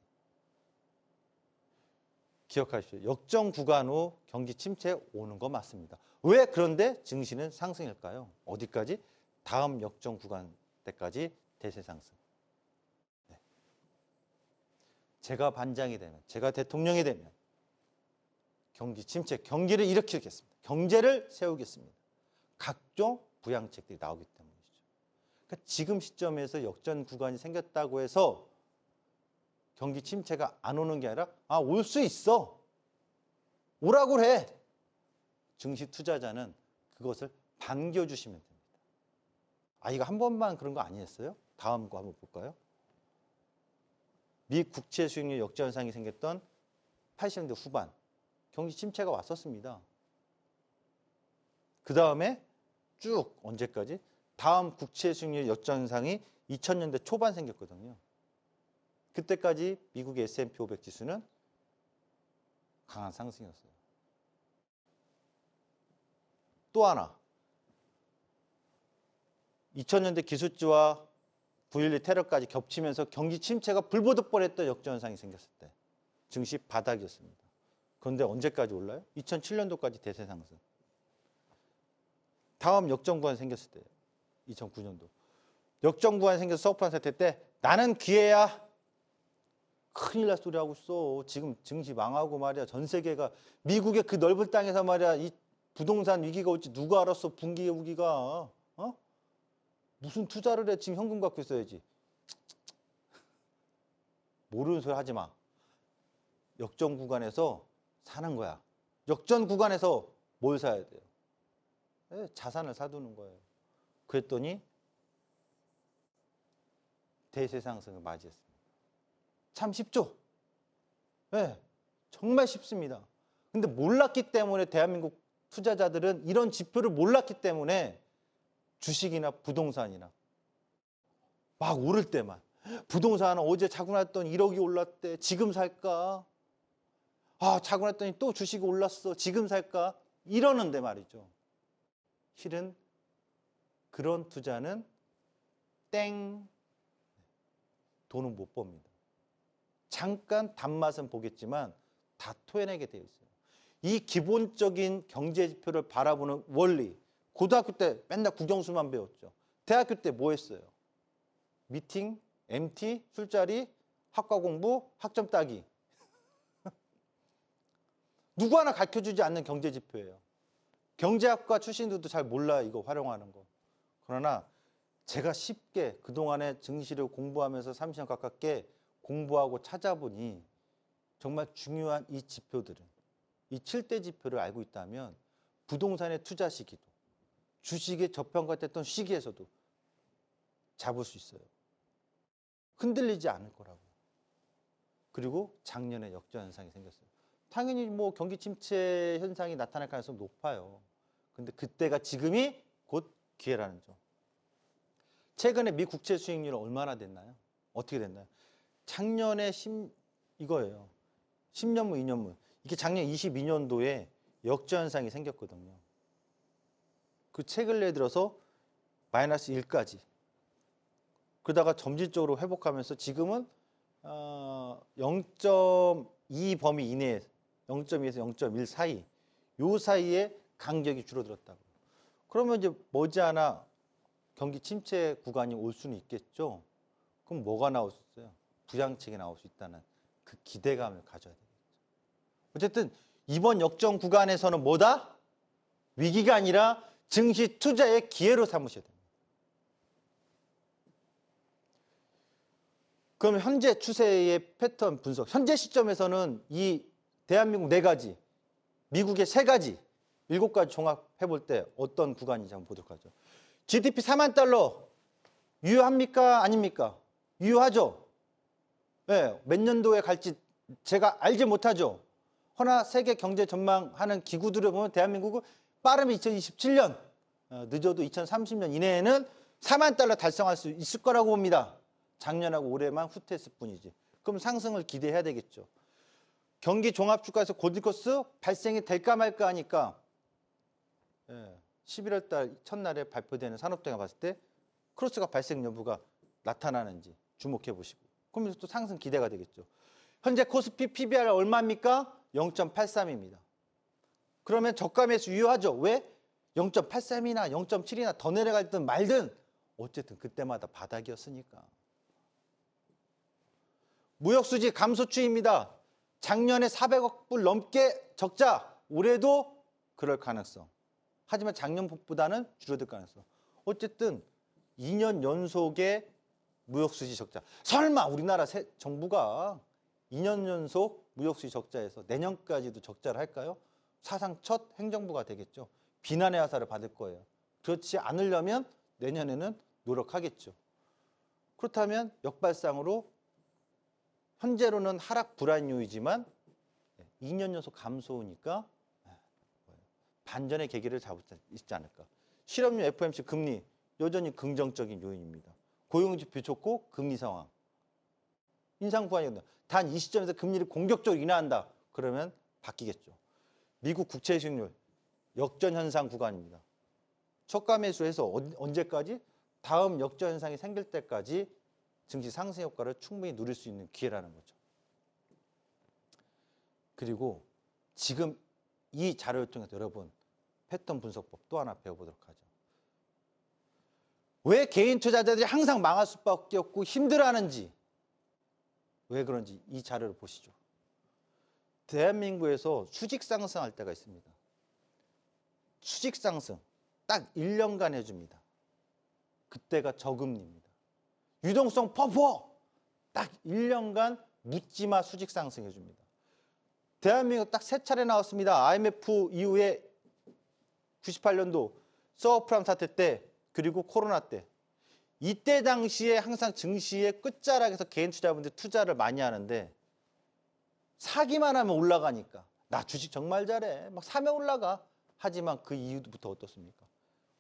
B: 기억하십시오. 역전 구간 후 경기 침체에 오는 거 맞습니다. 왜 그런데 증시는 상승일까요? 어디까지? 다음 역전 구간 때까지 대세 상승. 제가 반장이 되면, 제가 대통령이 되면 경기 침체, 경기를 일으키겠습니다. 경제를 세우겠습니다. 각종 부양책들이 나오기 때문이죠. 그러니까 지금 시점에서 역전 구간이 생겼다고 해서 경기 침체가 안 오는 게 아니라 올 수 있어. 오라고 그래. 증시 투자자는 그것을 반겨주시면 됩니다. 이거 한 번만 그런 거 아니었어요? 다음 거 한번 볼까요? 미 국채 수익률 역전 현상이 생겼던 80년대 후반 경기 침체가 왔었습니다. 그 다음에 쭉 언제까지? 다음 국채 수익률 역전 현상이 2000년대 초반 생겼거든요. 그때까지 미국의 S&P 500 지수는 강한 상승이었어요. 또 하나, 2000년대 기술주와 9.12 테러까지 겹치면서 경기 침체가 불보듯 뻔했던 역전 현상이 생겼을 때 증시 바닥이었습니다. 그런데 언제까지 올라요? 2007년도까지 대세 상승. 다음 역전 구간이 생겼을 때예요. 2009년도. 역전 구간이 생겨서 서프라임 사태 때 나는 기회야. 큰일 날 소리 하고 있어. 지금 증시 망하고 말이야. 전 세계가 미국의 그 넓은 땅에서 말이야. 이 부동산 위기가 올지 누가 알았어. 분기 위기가. 어? 무슨 투자를 해. 지금 현금 갖고 있어야지. 모르는 소리 하지 마. 역전 구간에서 사는 거야. 역전 구간에서 뭘 사야 돼요? 네, 자산을 사두는 거예요. 그랬더니 대세 상승을 맞이했습니다. 참 쉽죠? 네, 정말 쉽습니다. 근데 몰랐기 때문에 대한민국 투자자들은 이런 지표를 몰랐기 때문에 주식이나 부동산이나 막 오를 때만 부동산은 어제 자고 났더니 1억이 올랐대. 지금 살까? 아, 자고 났더니 또 주식이 올랐어. 지금 살까? 이러는데 말이죠. 실은 그런 투자는 땡. 돈은 못 법니다. 잠깐 단맛은 보겠지만 다 토해내게 되어 있어요. 이 기본적인 경제 지표를 바라보는 원리. 고등학교 때 맨날 국영수만 배웠죠. 대학교 때 뭐 했어요? 미팅, MT, 술자리, 학과 공부, 학점 따기. 누구 하나 가르쳐주지 않는 경제 지표예요. 경제학과 출신들도 잘 몰라 이거 활용하는 거. 그러나 제가 쉽게 그동안에 증시를 공부하면서 30년 가깝게 공부하고 찾아보니 정말 중요한 이 지표들은 이 7대 지표를 알고 있다면 부동산의 투자 시기도 주식의 저평가됐던 시기에서도 잡을 수 있어요. 흔들리지 않을 거라고요. 그리고 작년에 역전 현상이 생겼어요. 당연히 뭐 경기 침체 현상이 나타날 가능성이 높아요. 근데 그때가 지금이 곧 기회라는 점. 최근에 미 국채 수익률은 얼마나 됐나요? 어떻게 됐나요? 작년에 이거예요. 10년물, 2년물. 이게 작년 22년도에 역전 현상이 생겼거든요. 그 최근에 들어서 마이너스 1까지. 그러다가 점진적으로 회복하면서 지금은 0.2 범위 이내에 0.2에서 0.1 사이 요 사이에 간격이 줄어들었다고. 그러면 이제 머지않아 경기 침체 구간이 올 수는 있겠죠. 그럼 뭐가 나올 수 있어요? 부양책이 나올 수 있다는 그 기대감을 가져야 되겠죠. 어쨌든 이번 역전 구간에서는 뭐다? 위기가 아니라 증시 투자의 기회로 삼으셔야 됩니다. 그럼 현재 추세의 패턴 분석, 현재 시점에서는 이 대한민국 4가지, 미국의 3가지, 7가지 종합해 볼 때 어떤 구간인지 한번 보도록 하죠. GDP 4만 달러 유효합니까? 아닙니까? 유효하죠. 네, 몇 년도에 갈지 제가 알지 못하죠. 허나 세계 경제 전망하는 기구들을 보면 대한민국은 빠르면 2027년, 늦어도 2030년 이내에는 4만 달러 달성할 수 있을 거라고 봅니다. 작년하고 올해만 후퇴했을 뿐이지. 그럼 상승을 기대해야 되겠죠. 경기 종합주가에서 골드코스 발생이 될까 말까 하니까 11월 달 첫날에 발표되는 산업동향 봤을 때 크로스가 발생 여부가 나타나는지 주목해 보시고 그러면 또 상승 기대가 되겠죠. 현재 코스피 PBR 얼마입니까? 0.83입니다. 그러면 저가 매수 유효하죠. 왜? 0.83이나 0.7이나 더 내려갈든 말든 어쨌든 그때마다 바닥이었으니까. 무역수지 감소 추이입니다. 작년에 400억 불 넘게 적자, 올해도 그럴 가능성. 하지만 작년보다는 줄어들 가능성. 어쨌든 2년 연속의 무역수지 적자. 설마 우리나라 정부가 2년 연속 무역수지 적자에서 내년까지도 적자를 할까요? 사상 첫 행정부가 되겠죠. 비난의 화살을 받을 거예요. 그렇지 않으려면 내년에는 노력하겠죠. 그렇다면 역발상으로 현재로는 하락 불안 요이지만 2년 연속 감소니까 반전의 계기를 잡을 수 있지 않을까. 실업률 FOMC 금리 여전히 긍정적인 요인입니다. 고용지표 좋고 금리 상황. 인상 구간이 온다. 단 이 시점에서 금리를 공격적으로 인하한다. 그러면 바뀌겠죠. 미국 국채 수익률 역전 현상 구간입니다. 저가 매수해서 언제까지? 다음 역전 현상이 생길 때까지 증시 상승 효과를 충분히 누릴 수 있는 기회라는 거죠. 그리고 지금 이 자료를 통해서 여러분 패턴 분석법 또 하나 배워보도록 하죠. 왜 개인 투자자들이 항상 망할 수밖에 없고 힘들어하는지, 왜 그런지 이 자료를 보시죠. 대한민국에서 수직 상승할 때가 있습니다. 수직 상승 딱 1년간 해줍니다. 그때가 저금리입니다. 유동성 퍼포 딱 1년간 묻지마 수직 상승 해줍니다. 대한민국 딱 3차례 나왔습니다. IMF 이후에 98년도 서브프라임 사태 때 그리고 코로나 때. 이때 당시에 항상 증시의 끝자락에서 개인 투자자분들이 투자를 많이 하는데 사기만 하면 올라가니까 나 주식 정말 잘해 막 사면 올라가. 하지만 그 이후부터 어떻습니까?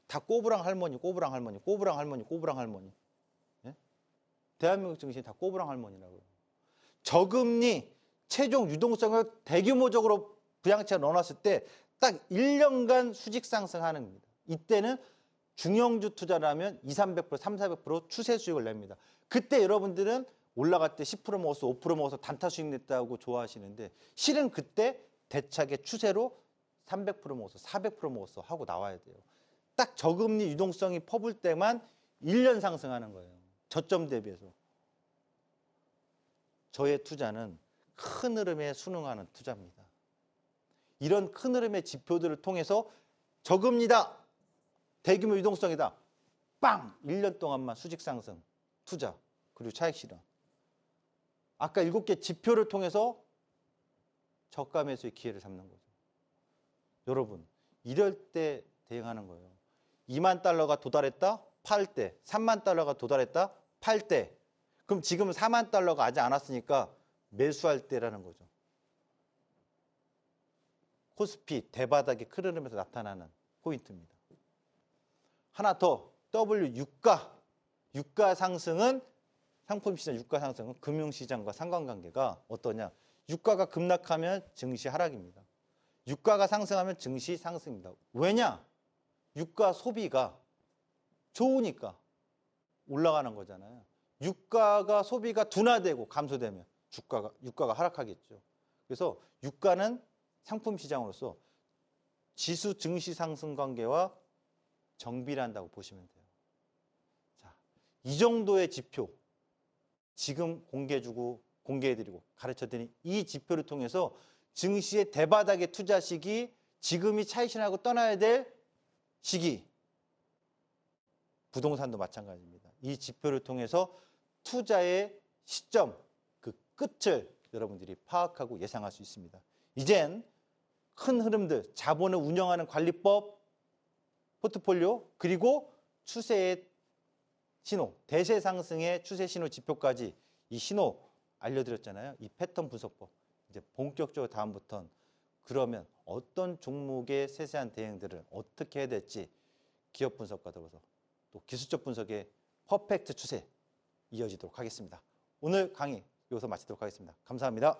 B: 다 꼬부랑 할머니, 꼬부랑 할머니, 꼬부랑 할머니, 꼬부랑 할머니. 예? 대한민국 증시 다 꼬부랑 할머니라고요. 저금리, 최종 유동성을 대규모적으로 부양체가 넣어놨을 때 딱 1년간 수직 상승하는 겁니다. 이때는 중형주 투자라면 200, 300, 400% 추세 수익을 냅니다. 그때 여러분들은 올라갈 때 10% 먹었어, 5% 먹어서 단타 수익 냈다고 좋아하시는데 실은 그때 대차게 추세로 300% 먹었어, 400% 먹었어 하고 나와야 돼요. 딱 저금리 유동성이 퍼볼 때만 1년 상승하는 거예요. 저점 대비해서. 저의 투자는 큰 흐름에 순응하는 투자입니다. 이런 큰 흐름의 지표들을 통해서 저금리다, 대규모 유동성이다, 빵! 1년 동안만 수직 상승, 투자, 그리고 차익 실현. 아까 7개 지표를 통해서 저가 매수의 기회를 잡는 거죠. 여러분, 이럴 때 대응하는 거예요. 2만 달러가 도달했다? 팔 때. 3만 달러가 도달했다? 팔 때. 그럼 지금 4만 달러가 아직 안 왔으니까 매수할 때라는 거죠. 코스피 대바닥의 큰 흐름에서 나타나는 포인트입니다. 하나 더, W 유가 상승은 상품시장 유가 상승은 금융시장과 상관관계가 어떠냐? 유가가 급락하면 증시 하락입니다. 유가가 상승하면 증시 상승입니다. 왜냐? 유가 소비가 좋으니까 올라가는 거잖아요. 유가가 소비가 둔화되고 감소되면 유가가 하락하겠죠. 그래서 유가는 상품 시장으로서 지수 증시 상승 관계와 정비례한다고 보시면 돼요. 자, 이 정도의 지표 지금 공개해드리고 가르쳐드린 이 지표를 통해서 증시의 대바닥의 투자 시기, 지금이 차익 실현하고 떠나야 될 시기, 부동산도 마찬가지입니다. 이 지표를 통해서 투자의 시점, 그 끝을 여러분들이 파악하고 예상할 수 있습니다. 이젠 큰 흐름들, 자본을 운영하는 관리법, 포트폴리오, 그리고 추세의 신호, 대세 상승의 추세 신호 지표까지 이 신호 알려드렸잖아요. 이 패턴 분석법. 이제 본격적으로 다음부터는 그러면 어떤 종목의 세세한 대응들을 어떻게 해야 될지 기업 분석과 더불어서 또 기술적 분석의 퍼펙트 추세 이어지도록 하겠습니다. 오늘 강의 여기서 마치도록 하겠습니다. 감사합니다.